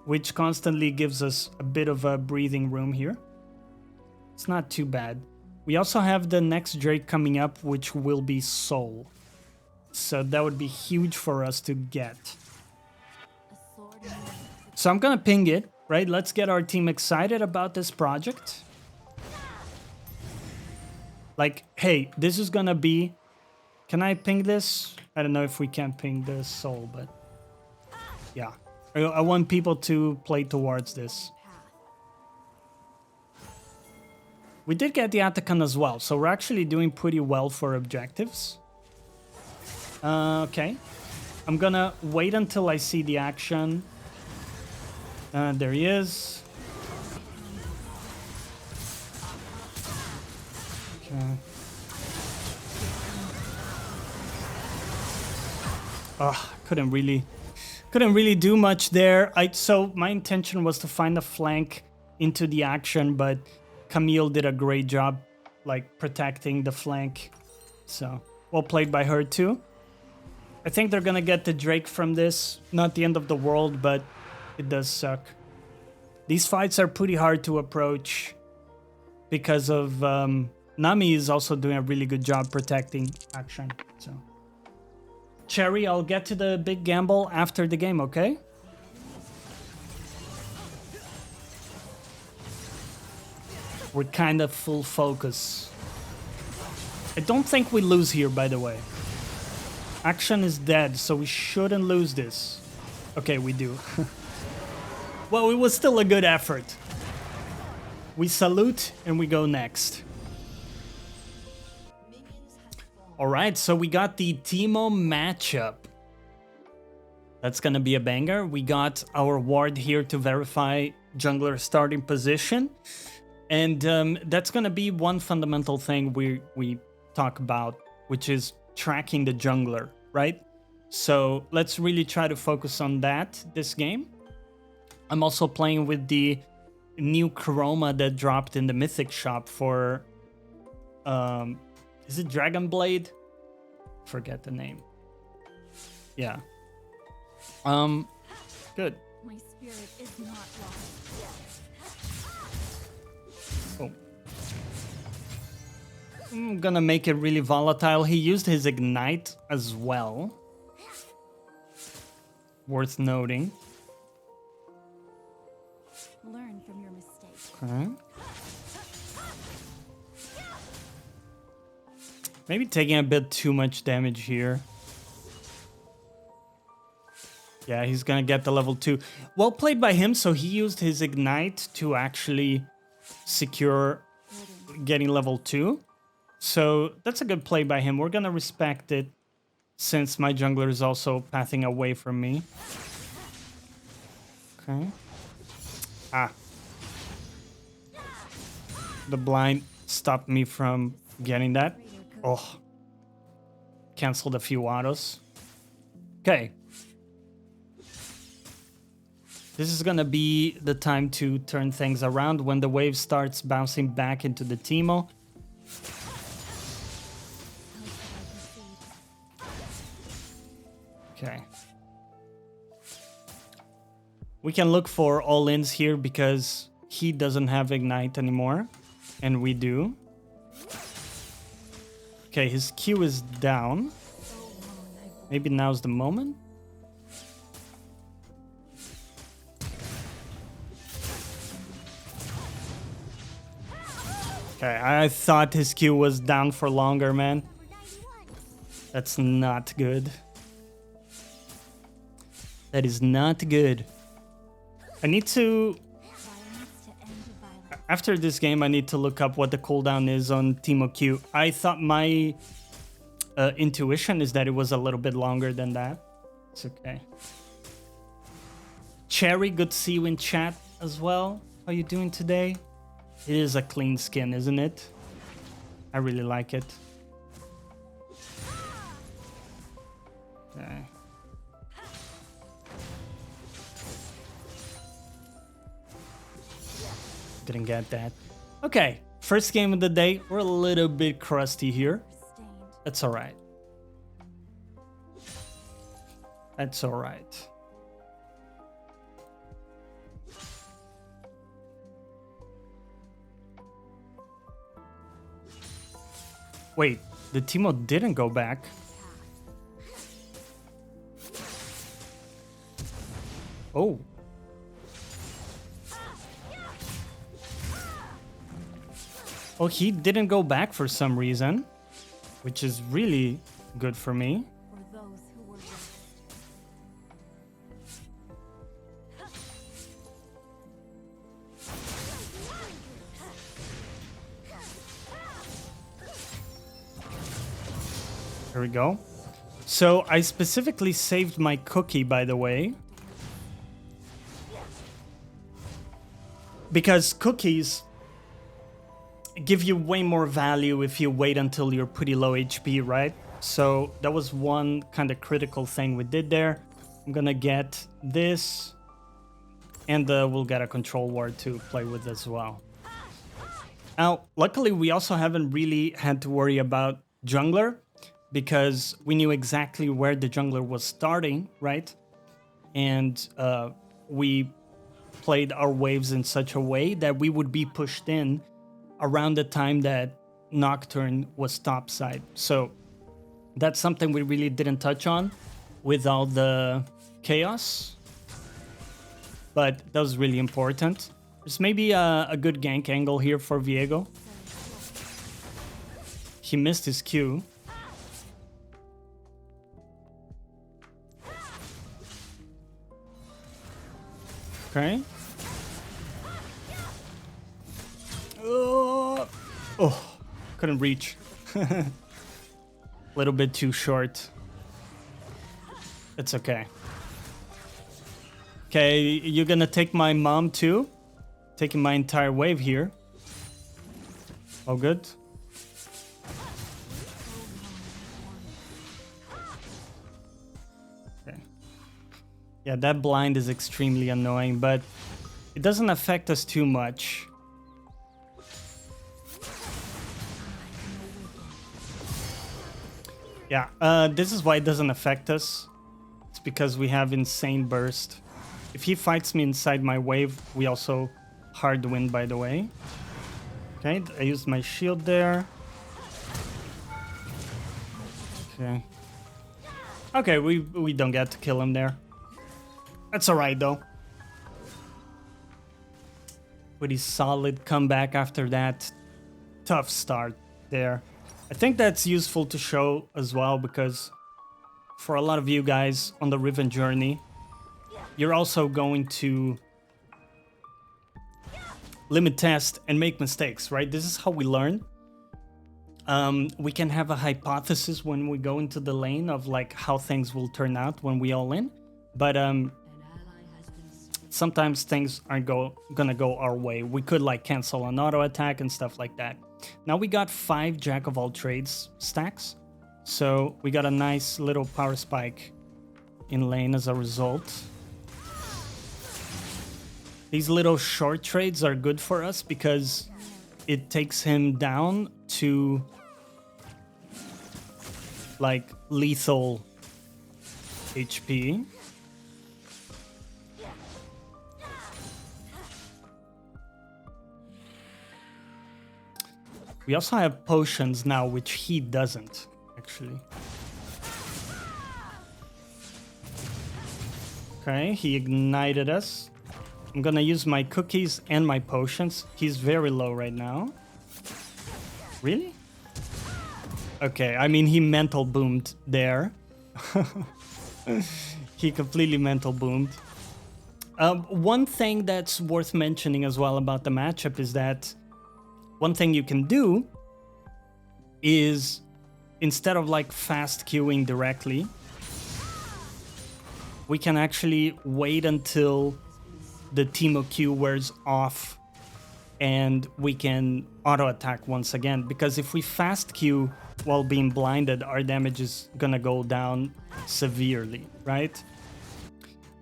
which constantly gives us a bit of a breathing room here. It's not too bad. We also have the next Drake coming up, which will be Soul. So that would be huge for us to get. So I'm gonna ping it, right? Let's get our team excited about this project. Like, hey, this is gonna be... Can I ping this? I don't know if we can ping the Soul, but... Yeah. I want people to play towards this. We did get the Atakan as well, so we're actually doing pretty well for objectives. Okay. I'm gonna wait until I see the action. There he is. Okay. Oh, couldn't really do much there. So my intention was to find a flank into the action, but Camille did a great job, like, protecting the flank. So, well played by her too. I think they're gonna get the Drake from this. Not the end of the world, but it does suck. These fights are pretty hard to approach because of Nami is also doing a really good job protecting action. So. Cherry, I'll get to the big gamble after the game, okay? We're kind of full focus. I don't think we lose here, by the way. Action is dead, so we shouldn't lose this. Okay, we do. Well, it was still a good effort. We salute and we go next. Alright, so we got the Teemo matchup. That's gonna be a banger. We got our ward here to verify jungler starting position. And that's gonna be one fundamental thing we talk about, which is tracking the jungler, right? So let's really try to focus on that this game. I'm also playing with the new chroma that dropped in the Mythic shop for... is it Dragon Blade? Forget the name. Yeah. Good. My spirit is not lost. Oh. I'm gonna make it really volatile. He used his ignite as well. Worth noting. Learn from your mistakes. Okay. Maybe taking a bit too much damage here. Yeah, he's gonna get the level 2. Well played by him, so he used his ignite to actually secure getting level 2. So that's a good play by him. We're gonna respect it since my jungler is also pathing away from me. Okay. Ah. The blind stopped me from getting that. Oh. Canceled a few autos. Okay. This is gonna be the time to turn things around when the wave starts bouncing back into the Teemo. Okay. We can look for all-ins here because he doesn't have Ignite anymore, and we do. Okay, his Q is down. Maybe now's the moment. Okay, I thought his Q was down for longer, man. That's not good. That is not good. I need to... After this game, I need to look up what the cooldown is on Teemo Q. I thought my intuition is that it was a little bit longer than that. It's okay. Cherry, good to see you in chat as well. How you doing today? It is a clean skin, isn't it? I really like it. Okay. Didn't get that. Okay, first game of the day. We're a little bit crusty here. That's all right. That's all right. Wait, the Teemo didn't go back. Oh. Well, he didn't go back for some reason, which is really good for me. For those who were lost. There we go. So I specifically saved my cookie, by the way, because cookies give you way more value if you wait until you're pretty low HP, right? So that was one kind of critical thing we did there. I'm gonna get this, and we'll get a control ward to play with as well. Now, luckily, we also haven't really had to worry about jungler, because we knew exactly where the jungler was starting, right? And we played our waves in such a way that we would be pushed in around the time that Nocturne was topside. So that's something we really didn't touch on with all the chaos, but that was really important. There's maybe a good gank angle here for Viego. He missed his Q. Okay. Oh, couldn't reach. A little bit too short. It's okay. Okay, you're gonna take my mom too? Taking my entire wave here. Oh, good. Okay. Yeah, that blind is extremely annoying, but it doesn't affect us too much. Yeah, this is why it doesn't affect us. It's because we have insane burst. If he fights me inside my wave, we also hard win, by the way. Okay, I used my shield there. Okay. Okay, we don't get to kill him there. That's alright though. Pretty solid comeback after that tough start there. I think that's useful to show as well, because for a lot of you guys on the Riven journey, you're also going to limit test and make mistakes, right? This is how we learn. We can have a hypothesis when we go into the lane of like how things will turn out when we all in, but sometimes things aren't gonna go our way. We could like cancel an auto attack and stuff like that. Now we got 5 Jack of all trades stacks, so we got a nice little power spike in lane as a result. These little short trades are good for us because it takes him down to like lethal HP. We also have potions now, which he doesn't, actually. Okay, he ignited us. I'm gonna use my cookies and my potions. He's very low right now. Really? Okay, I mean, he mental boomed there. He completely mental boomed. One thing that's worth mentioning as well about the matchup is that one thing you can do is, instead of like fast queuing directly, we can actually wait until the Teemo Q wears off and we can auto attack once again, because if we fast queue while being blinded, our damage is gonna go down severely, right?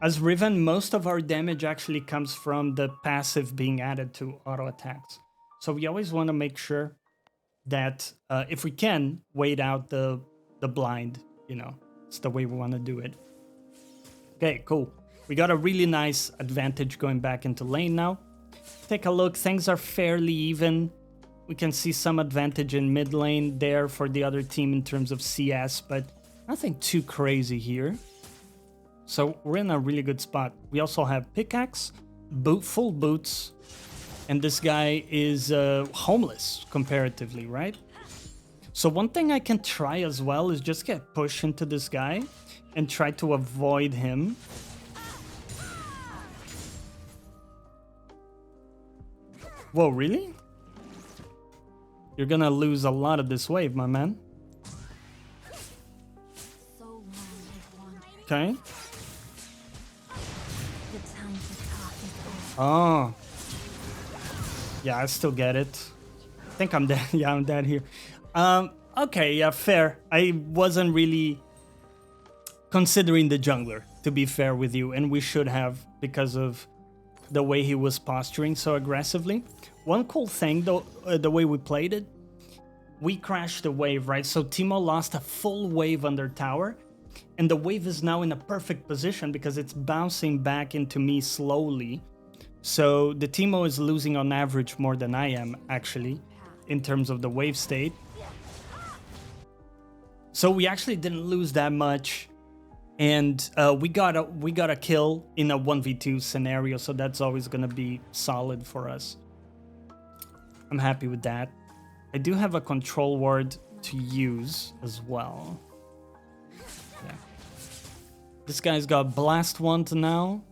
As Riven, most of our damage actually comes from the passive being added to auto attacks. So we always want to make sure that if we can, wait out the blind, you know, it's the way we want to do it. Okay, cool. We got a really nice advantage going back into lane now. Take a look, things are fairly even. We can see some advantage in mid lane there for the other team in terms of CS, but nothing too crazy here. So we're in a really good spot. We also have pickaxe, full boots, and this guy is homeless comparatively, right? So one thing I can try as well is just get pushed into this guy and try to avoid him. Whoa, really? You're gonna lose a lot of this wave, my man. Okay. Oh. Yeah, I still get it. I think I'm dead. Yeah, I'm dead here. Okay, yeah, fair. I wasn't really considering the jungler, to be fair with you, and we should have, because of the way he was posturing so aggressively. One cool thing, though, the way we played it, we crashed the wave, right? So Teemo lost a full wave under tower, and the wave is now in a perfect position because it's bouncing back into me slowly. So the Teemo is losing on average more than I am, actually, in terms of the wave state. So we actually didn't lose that much, and we got a kill in a 1v2 scenario, so that's always gonna be solid for us. I'm happy with that. I do have a control ward to use as well. Yeah. This guy's got Blast Wand now.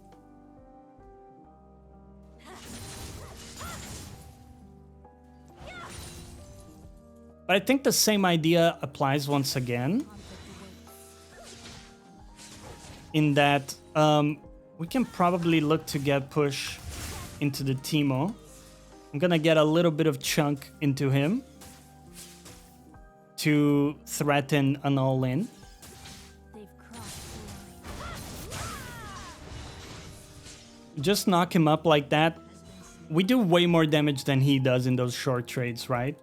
But I think the same idea applies once again, in that we can probably look to get push into the Teemo. I'm gonna get a little bit of chunk into him to threaten an all-in. Just knock him up like that. We do way more damage than he does in those short trades, right?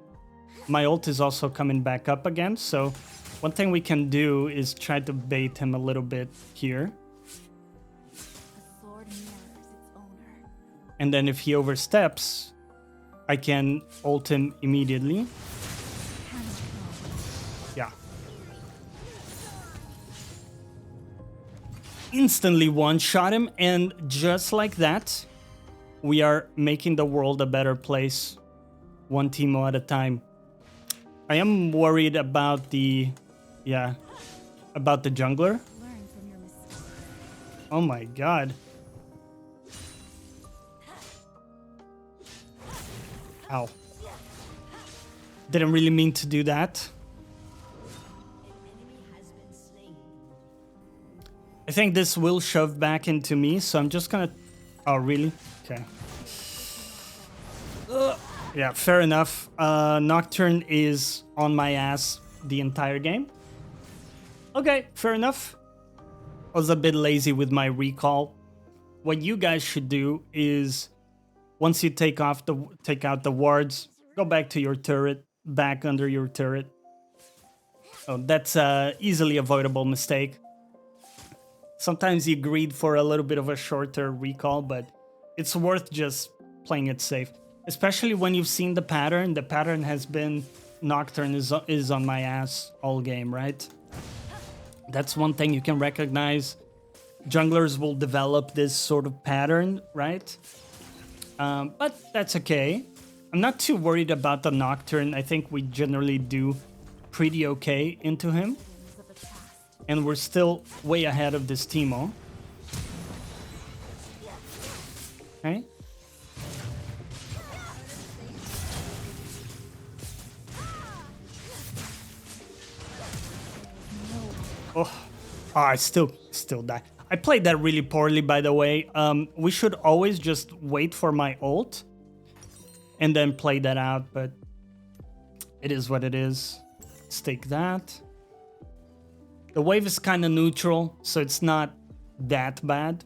My ult is also coming back up again, so one thing we can do is try to bait him a little bit here. And then if he oversteps, I can ult him immediately. Yeah. Instantly one-shot him, and just like that, we are making the world a better place, one Teemo at a time. I am worried about the, about the jungler. Oh my god. Ow. Didn't really mean to do that. I think this will shove back into me, so I'm just gonna... Oh, really? Okay. Yeah, fair enough. Nocturne is on my ass the entire game. Okay, fair enough. I was a bit lazy with my recall. What you guys should do is, once you take out the wards, go back to your turret, back under your turret. Oh, that's a easily avoidable mistake. Sometimes you greed for a little bit of a shorter recall, but it's worth just playing it safe. Especially when you've seen the pattern. The pattern has been Nocturne is on my ass all game, right? That's one thing you can recognize. Junglers will develop this sort of pattern, right? But that's okay. I'm not too worried about the Nocturne. I think we generally do pretty okay into him. And we're still way ahead of this Teemo. Okay. Oh, I still die. I played that really poorly, by the way. We should always just wait for my ult and then play that out, but it is what it is. Let's take that. The wave is kind of neutral, so it's not that bad.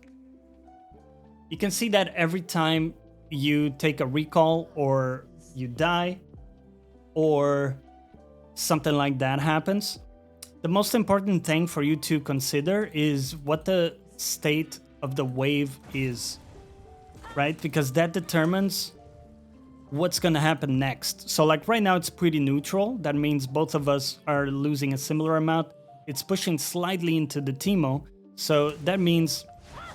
You can see that every time you take a recall or you die or something like that happens, the most important thing for you to consider is what the state of the wave is, right? Because that determines what's gonna happen next. So like right now it's pretty neutral. That means both of us are losing a similar amount. It's pushing slightly into the Teemo. So that means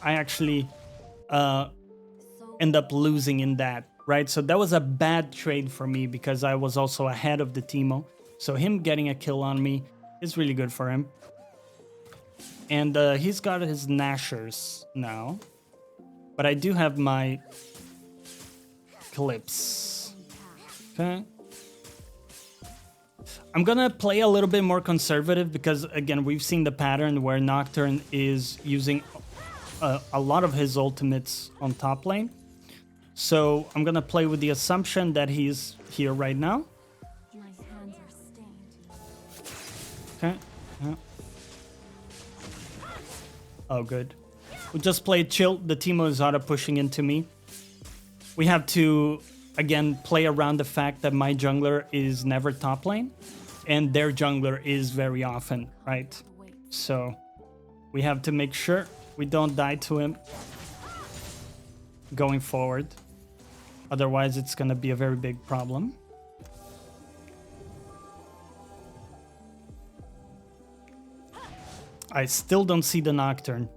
I actually end up losing in that, right? So that was a bad trade for me because I was also ahead of the Teemo. So him getting a kill on me is really good for him. And he's got his Nashers now. But I do have my Eclipse. Okay. I'm gonna play a little bit more conservative because, again, we've seen the pattern where Nocturne is using a lot of his ultimates on top lane. So I'm gonna play with the assumption that he's here right now. My hands are stained. Okay. Yeah. Oh, good. We just played chill. The Teemo is auto pushing into me. We have to, again, play around the fact that my jungler is never top lane. And their jungler is very often, right? So we have to make sure we don't die to him going forward. Otherwise, it's going to be a very big problem. I still don't see the Nocturne.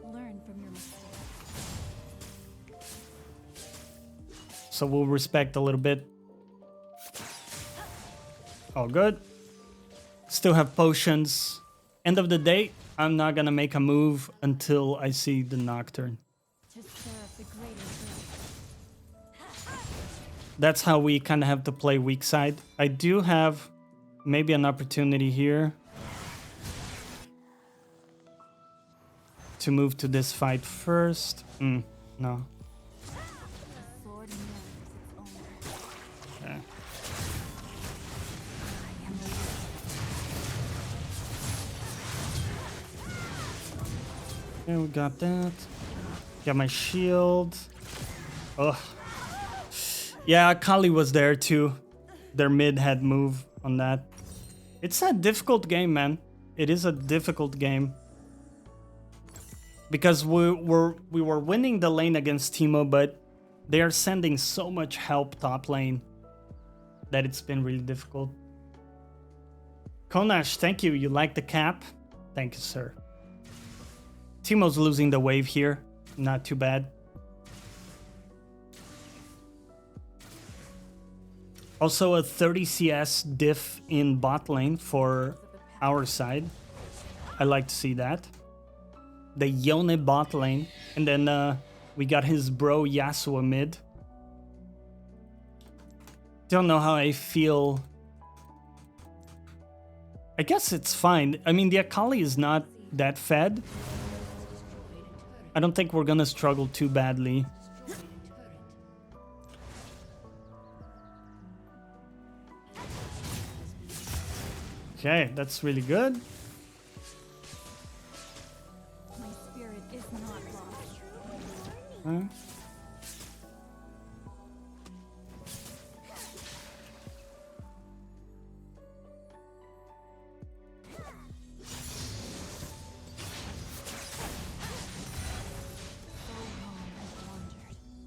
Learn from your mistakes. So we'll respect a little bit. Oh, good. Still have potions. End of the day, I'm not gonna make a move until I see the Nocturne. To serve the greater good. That's how we kind of have to play weak side. I do have maybe an opportunity here to move to this fight first. No. A sword knows its owner. Okay. I am the Okay, we got that. Got my shield. Ugh. Yeah, Kali was there too. Their mid had move on that. It's a difficult game, man. It is a difficult game. because we were winning the lane against Teemo, but they are sending so much help top lane that it's been really difficult. Konash, thank you. You like the cap? Thank you, sir. Teemo's losing the wave here. Not too bad. Also a 30 CS diff in bot lane for our side. I like to see that. The Yone bot lane. And then we got his bro Yasuo mid. Don't know how I feel. I guess it's fine. I mean, the Akali is not that fed. I don't think we're gonna struggle too badly. Okay, that's really good. My spirit is not lost. Huh?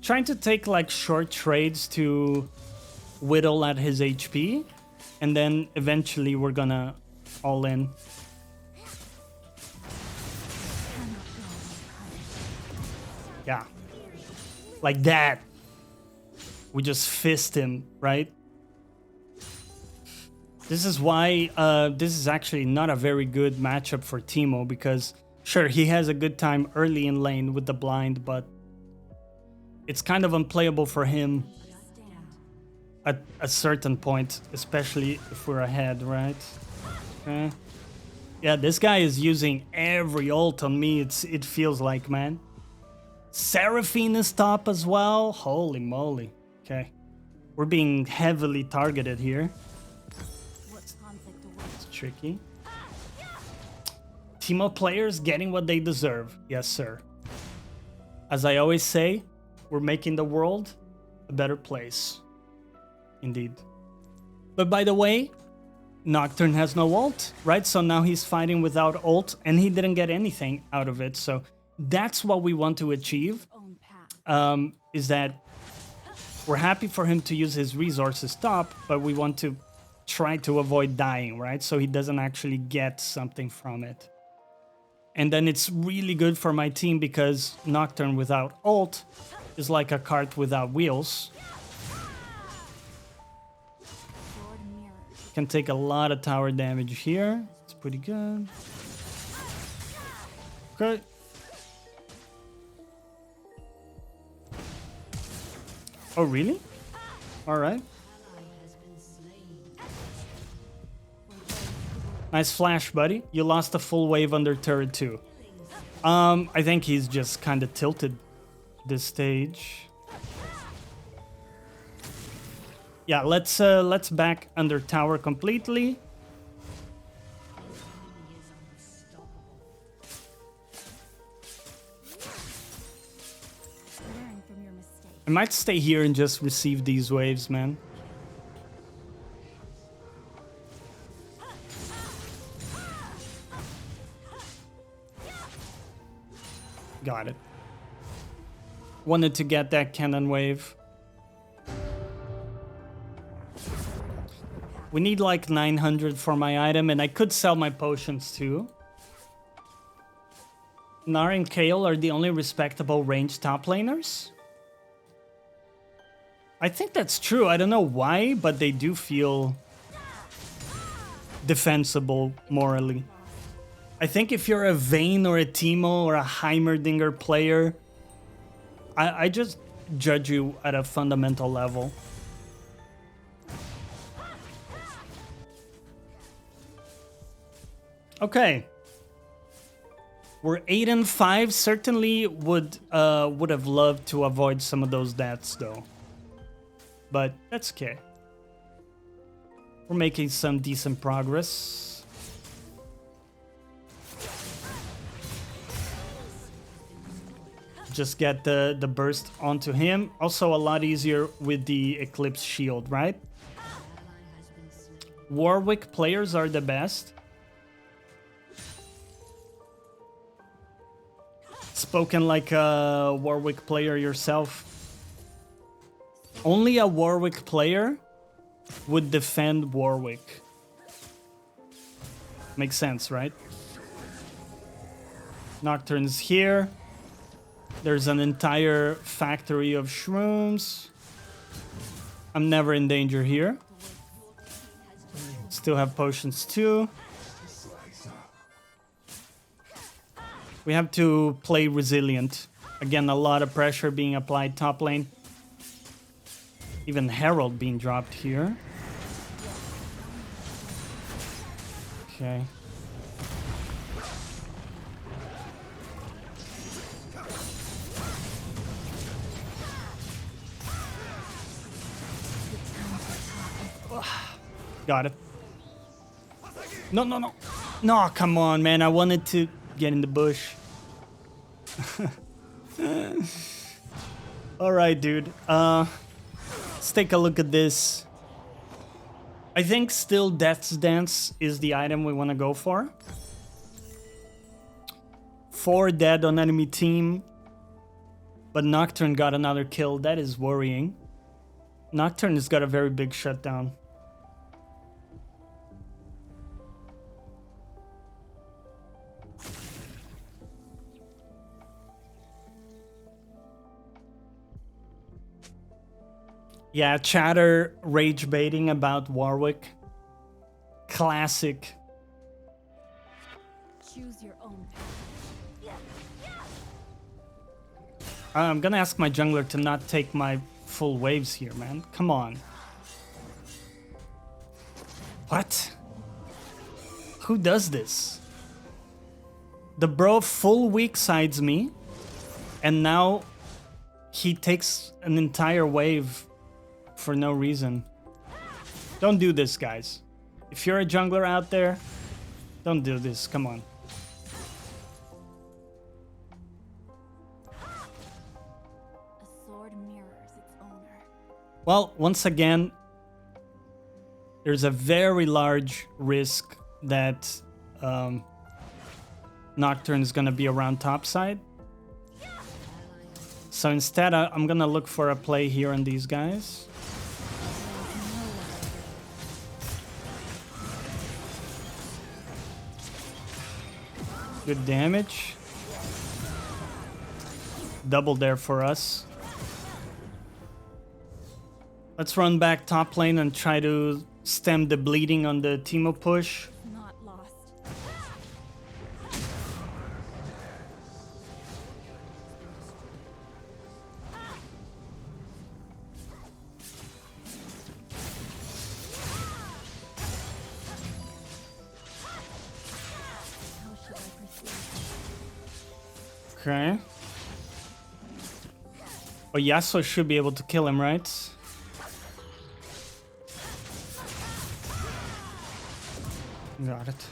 Trying to take like short trades to whittle at his HP, and then eventually we're gonna all in. Yeah, like that. We just fist him, right? This is why this is actually not a very good matchup for Teemo, because sure, he has a good time early in lane with the blind, but it's kind of unplayable for him at a certain point, especially if we're ahead, right? Okay. Yeah, this guy is using every ult on me, it feels like, man. Seraphine is top as well. Holy moly. Okay. We're being heavily targeted here. It's tricky. Teemo players getting what they deserve. Yes, sir. As I always say, we're making the world a better place. Indeed. But by the way, Nocturne has no ult, right? So now he's fighting without ult, and he didn't get anything out of it. So that's what we want to achieve, is that we're happy for him to use his resources top, but we want to try to avoid dying, right? So he doesn't actually get something from it. And then it's really good for my team because Nocturne without ult is like a cart without wheels. Can take a lot of tower damage here. It's pretty good. Okay. Oh, really? All right. Nice flash, buddy. You lost a full wave under turret too. I think he's just kind of tilted this stage. Yeah, let's back under tower completely. I might stay here and just receive these waves, man. Got it. Wanted to get that cannon wave. We need like 900 for my item, and I could sell my potions too. Nar and Kayle are the only respectable ranged top laners. I think that's true. I don't know why, but they do feel defensible morally. I think if you're a Vayne or a Teemo or a Heimerdinger player, I just judge you at a fundamental level. Okay. We're 8-5. Certainly would have loved to avoid some of those deaths though. But that's okay. We're making some decent progress. Just get the burst onto him. Also a lot easier with the Eclipse shield, right? Warwick players are the best. Spoken like a Warwick player yourself. Only a Warwick player would defend Warwick. Makes sense, right? Nocturne's here. There's an entire factory of shrooms. I'm never in danger here. Still have potions too. We have to play resilient. Again, a lot of pressure being applied top lane. Even Herald being dropped here. Okay. Got it. No, no, no. No, come on, man. I wanted to get in the bush. Alright, dude. Let's take a look at this. I think still Death's Dance is the item we want to go for. 4 dead on enemy team. But Nocturne got another kill. That is worrying. Nocturne has got a very big shutdown. Yeah, chatter rage baiting about Warwick. Classic. Choose your own path. I'm gonna ask my jungler to not take my full waves here, man. Come on. What? Who does this? The bro full weak sides me, and now he takes an entire wave for no reason. Don't do this, guys. If you're a jungler out there, don't do this. Come on. A sword mirrors its owner. Well, once again, there's a very large risk that Nocturne is gonna be around topside. So instead, I'm gonna look for a play here on these guys. Good damage. Double there for us. Let's run back top lane and try to stem the bleeding on the Teemo push. Not lost. How should I proceed? Okay. Oh, Yasuo should be able to kill him, right? Got it.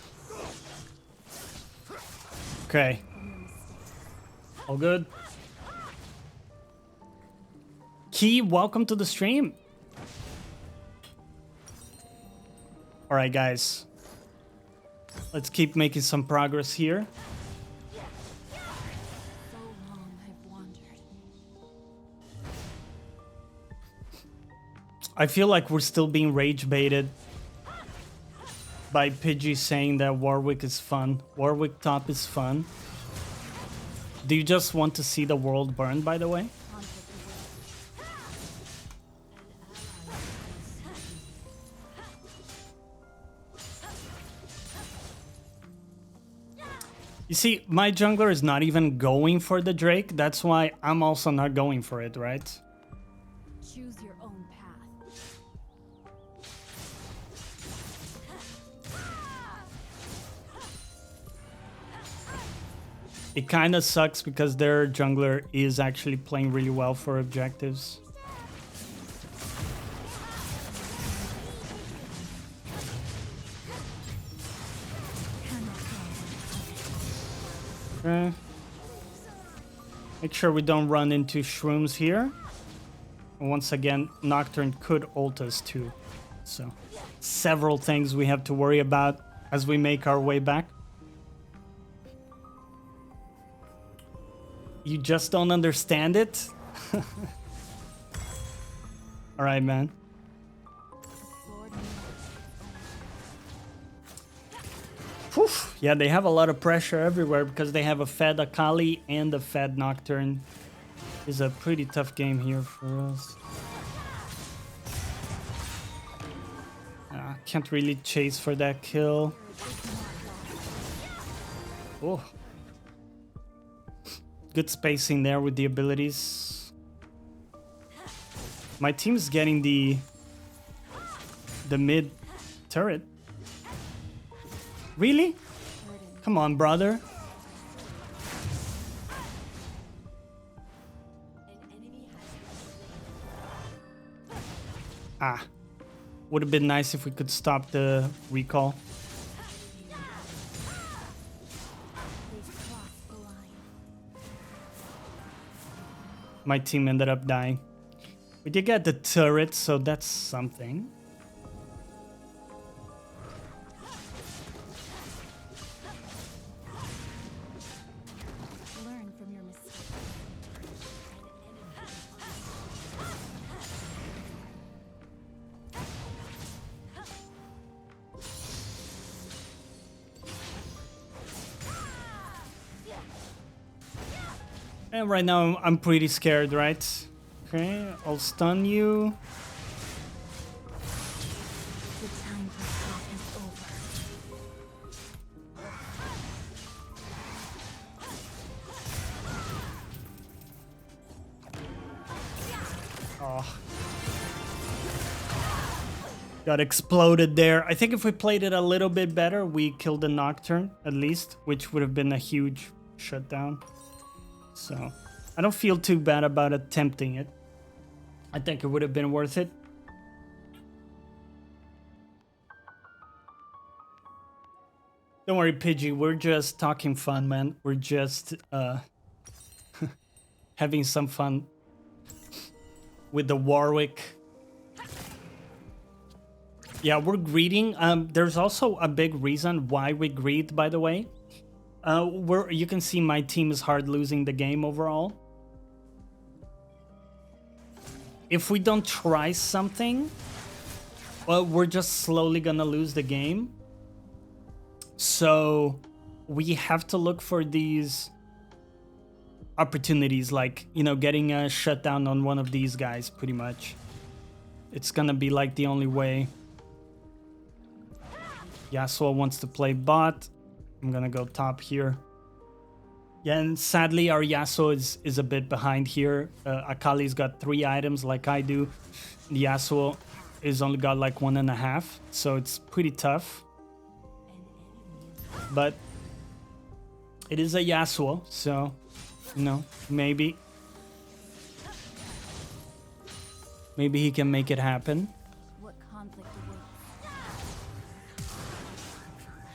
Okay. All good. Key, welcome to the stream. All right, guys. Let's keep making some progress here. So long I've wandered. I feel like we're still being rage baited by Pidgey saying that Warwick is fun. Warwick top is fun. Do you just want to see the world burn, by the way? You see, my jungler is not even going for the Drake. That's why I'm also not going for it, right? Choose your own path. It kind of sucks because their jungler is actually playing really well for objectives. Okay. Make sure we don't run into shrooms here. And once again, Nocturne could ult us too. So, several things we have to worry about as we make our way back. You just don't understand it? Alright, man. Whew. Yeah, they have a lot of pressure everywhere because they have a Fed Akali and a Fed Nocturne. It's a pretty tough game here for us. Can't really chase for that kill. Oh. Good spacing there with the abilities. My team's getting the mid turret. Really? Come on, brother. Ah. Would have been nice if we could stop the recall. My team ended up dying. We did get the turret, so that's something. Learn from your mistakes. And right now I'm pretty scared, right? Okay, I'll stun you. The time for talk is over. Oh. Got exploded there. I think if we played it a little bit better, we killed the Nocturne at least, which would have been a huge shutdown. So I don't feel too bad about attempting it. I think it would have been worth it. Don't worry, Pidgey. We're just talking fun, man. We're just having some fun with the Warwick. Yeah, we're greeting. There's also a big reason why we greet, by the way. You can see my team is hard losing the game overall. If we don't try something, well, we're just slowly gonna lose the game. So we have to look for these opportunities, like, you know, getting a shutdown on one of these guys, pretty much. It's gonna be like the only way. Yasuo wants to play bot. I'm gonna go top here. Yeah, and sadly our Yasuo is a bit behind here. Akali's got 3 items like I do. The Yasuo is only got like 1.5, so it's pretty tough. But it is a Yasuo, so, you know, maybe he can make it happen. What conflict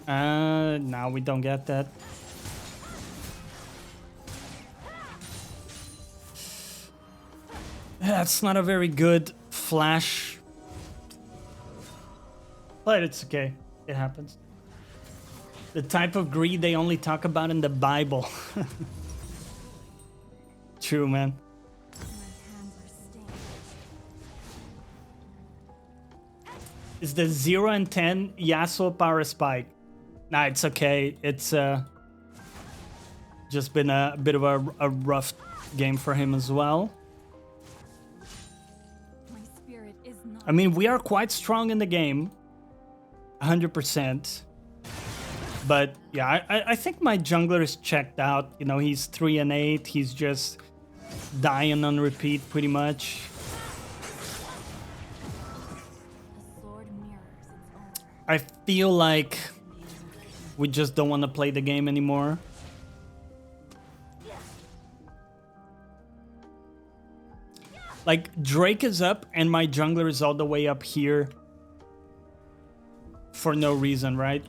Now we don't get that. That's not a very good flash. But it's okay. It happens. The type of greed they only talk about in the Bible. True, man. My hands are stained. Is the 0 and 10 Yasuo power spike? Nah, it's okay. It's just been a bit of a rough game for him as well. My spirit is not. I mean, we are quite strong in the game. 100%. But yeah, I think my jungler is checked out. You know, he's 3 and 8. He's just dying on repeat pretty much. A sword mirrors its owner. I feel like we just don't want to play the game anymore. Like, Drake is up and my jungler is all the way up here for no reason, right?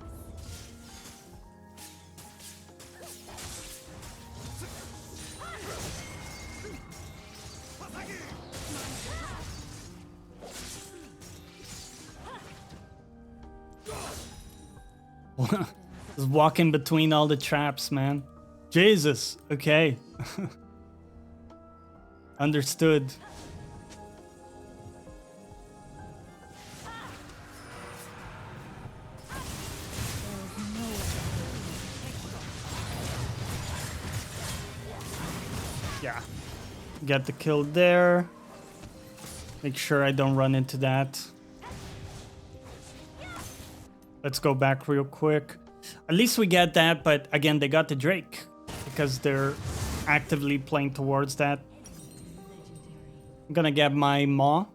Just walking between all the traps, man. Jesus, okay. Understood. Yeah. Get the kill there. Make sure I don't run into that. Let's go back real quick. At least we get that, but again, they got the Drake because they're actively playing towards that. I'm gonna get my Maw.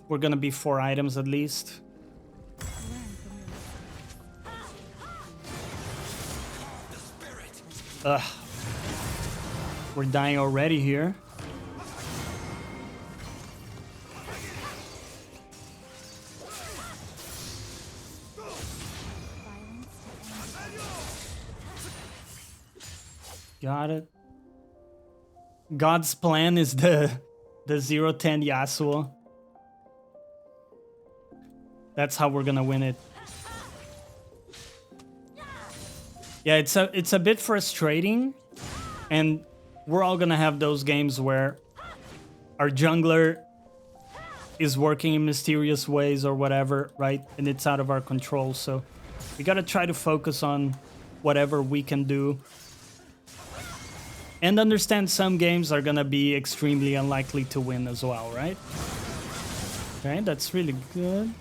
We're gonna be 4 items at least. Ugh. We're dying already here. Got it. God's plan is the 0-10 Yasuo. That's how we're gonna win it. Yeah, it's a bit frustrating, and we're all gonna have those games where our jungler is working in mysterious ways or whatever, right? And it's out of our control, so we gotta try to focus on whatever we can do. And understand some games are gonna be extremely unlikely to win as well, right? Okay, that's really good.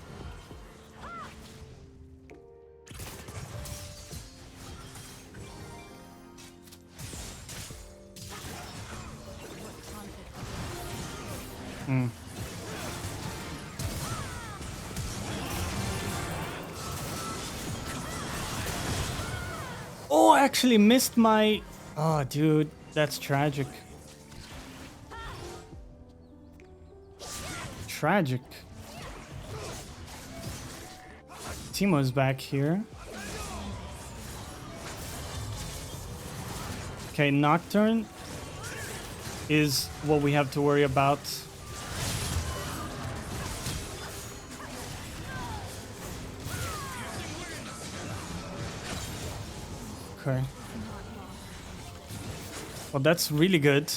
Oh, I actually missed my... Oh, dude, that's tragic. Tragic. Timo's back here. Okay, Nocturne is what we have to worry about. Okay. Well, that's really good.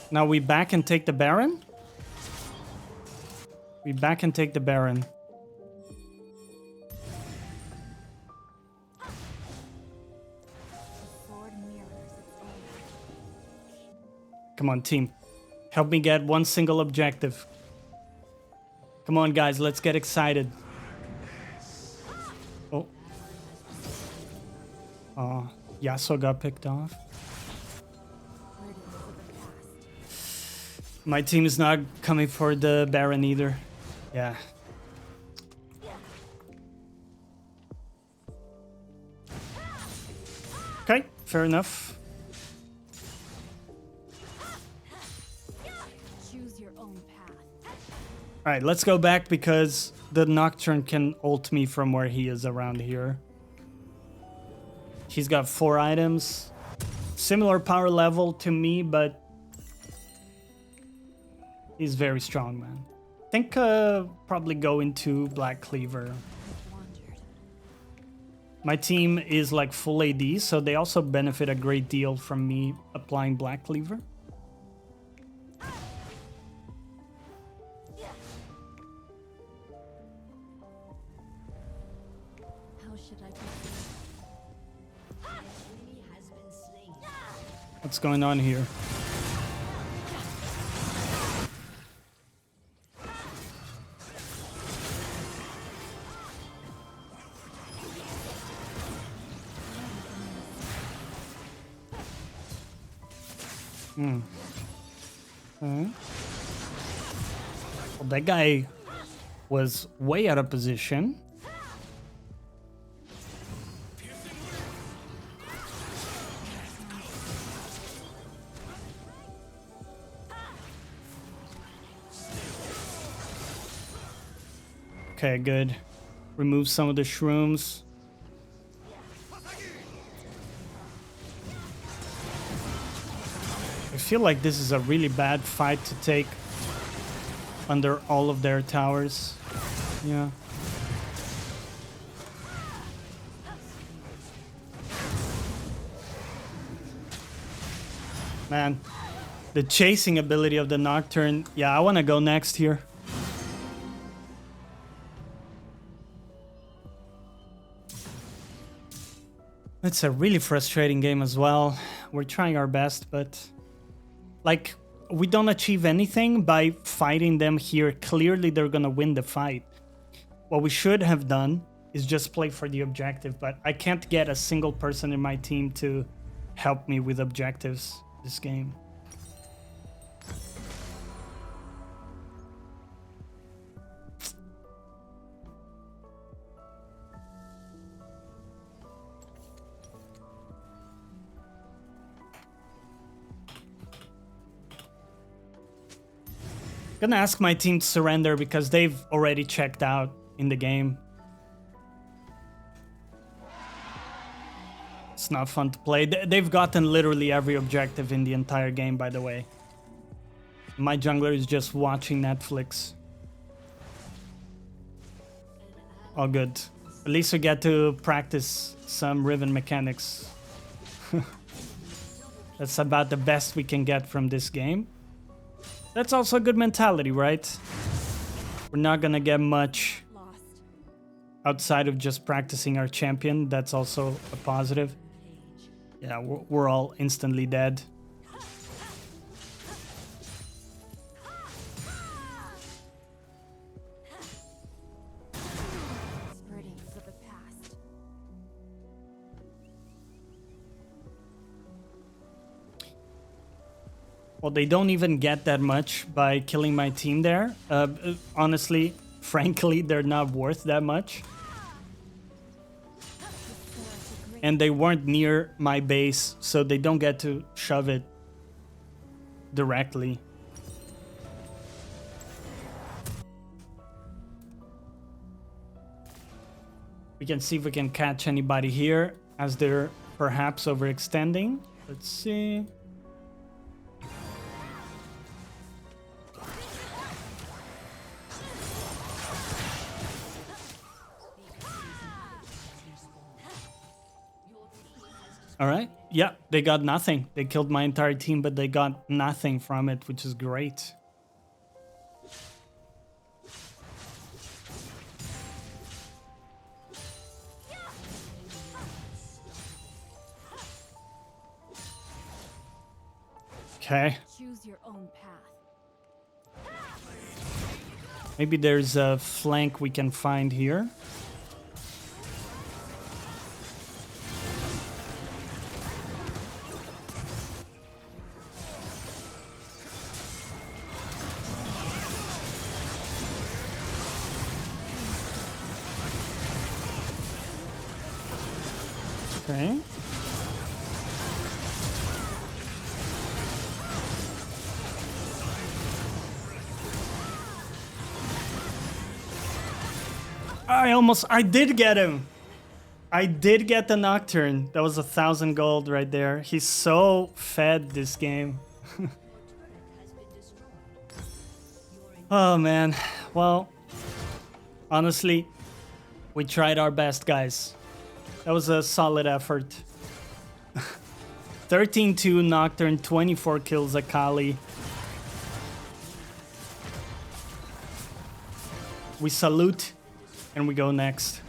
Now we back and take the Baron? We back and take the Baron. Come on, team. Help me get one single objective. Come on, guys, let's get excited. Oh. Yasuo got picked off. My team is not coming for the Baron either. Yeah. Okay, fair enough. Choose your own path. Alright, let's go back because the Nocturne can ult me from where he is around here. He's got 4 items. Similar power level to me, but he's very strong, man. I think probably go into Black Cleaver. My team is like full AD, so they also benefit a great deal from me applying Black Cleaver. How should I proceed? What's going on here? Well, that guy was way out of position. Okay, good. Remove some of the shrooms. I feel like this is a really bad fight to take under all of their towers. Yeah. Man, The chasing ability of the Nocturne. Yeah, I want to go next here. It's a really frustrating game as well. We're trying our best, but like we don't achieve anything by fighting them here. Clearly they're gonna win the fight. What we should have done is just play for the objective, but I can't get a single person in my team to help me with objectives this game. Gonna ask my team to surrender because they've already checked out in the game. It's not fun to play. They've gotten literally every objective in the entire game, by the way. My jungler is just watching Netflix. All good. At least we get to practice some Riven mechanics. That's about the best we can get from this game. That's also a good mentality, right? We're not gonna get much outside of just practicing our champion. That's also a positive. Yeah, we're all instantly dead. Well, they don't even get that much by killing my team there. Honestly, frankly, they're not worth that much. And they weren't near my base, so they don't get to shove it directly. We can see if we can catch anybody here as they're perhaps overextending. Let's see. All right. Yeah, they got nothing. They killed my entire team, but they got nothing from it, which is great. Okay. Choose your own path. Maybe there's a flank we can find here. Okay. I did get him. I did get the Nocturne. That was 1,000 gold right there. He's so fed this game. Oh man. Well, honestly, we tried our best, guys. That was a solid effort. 13-2 Nocturne, 24 kills Akali. We salute and we go next.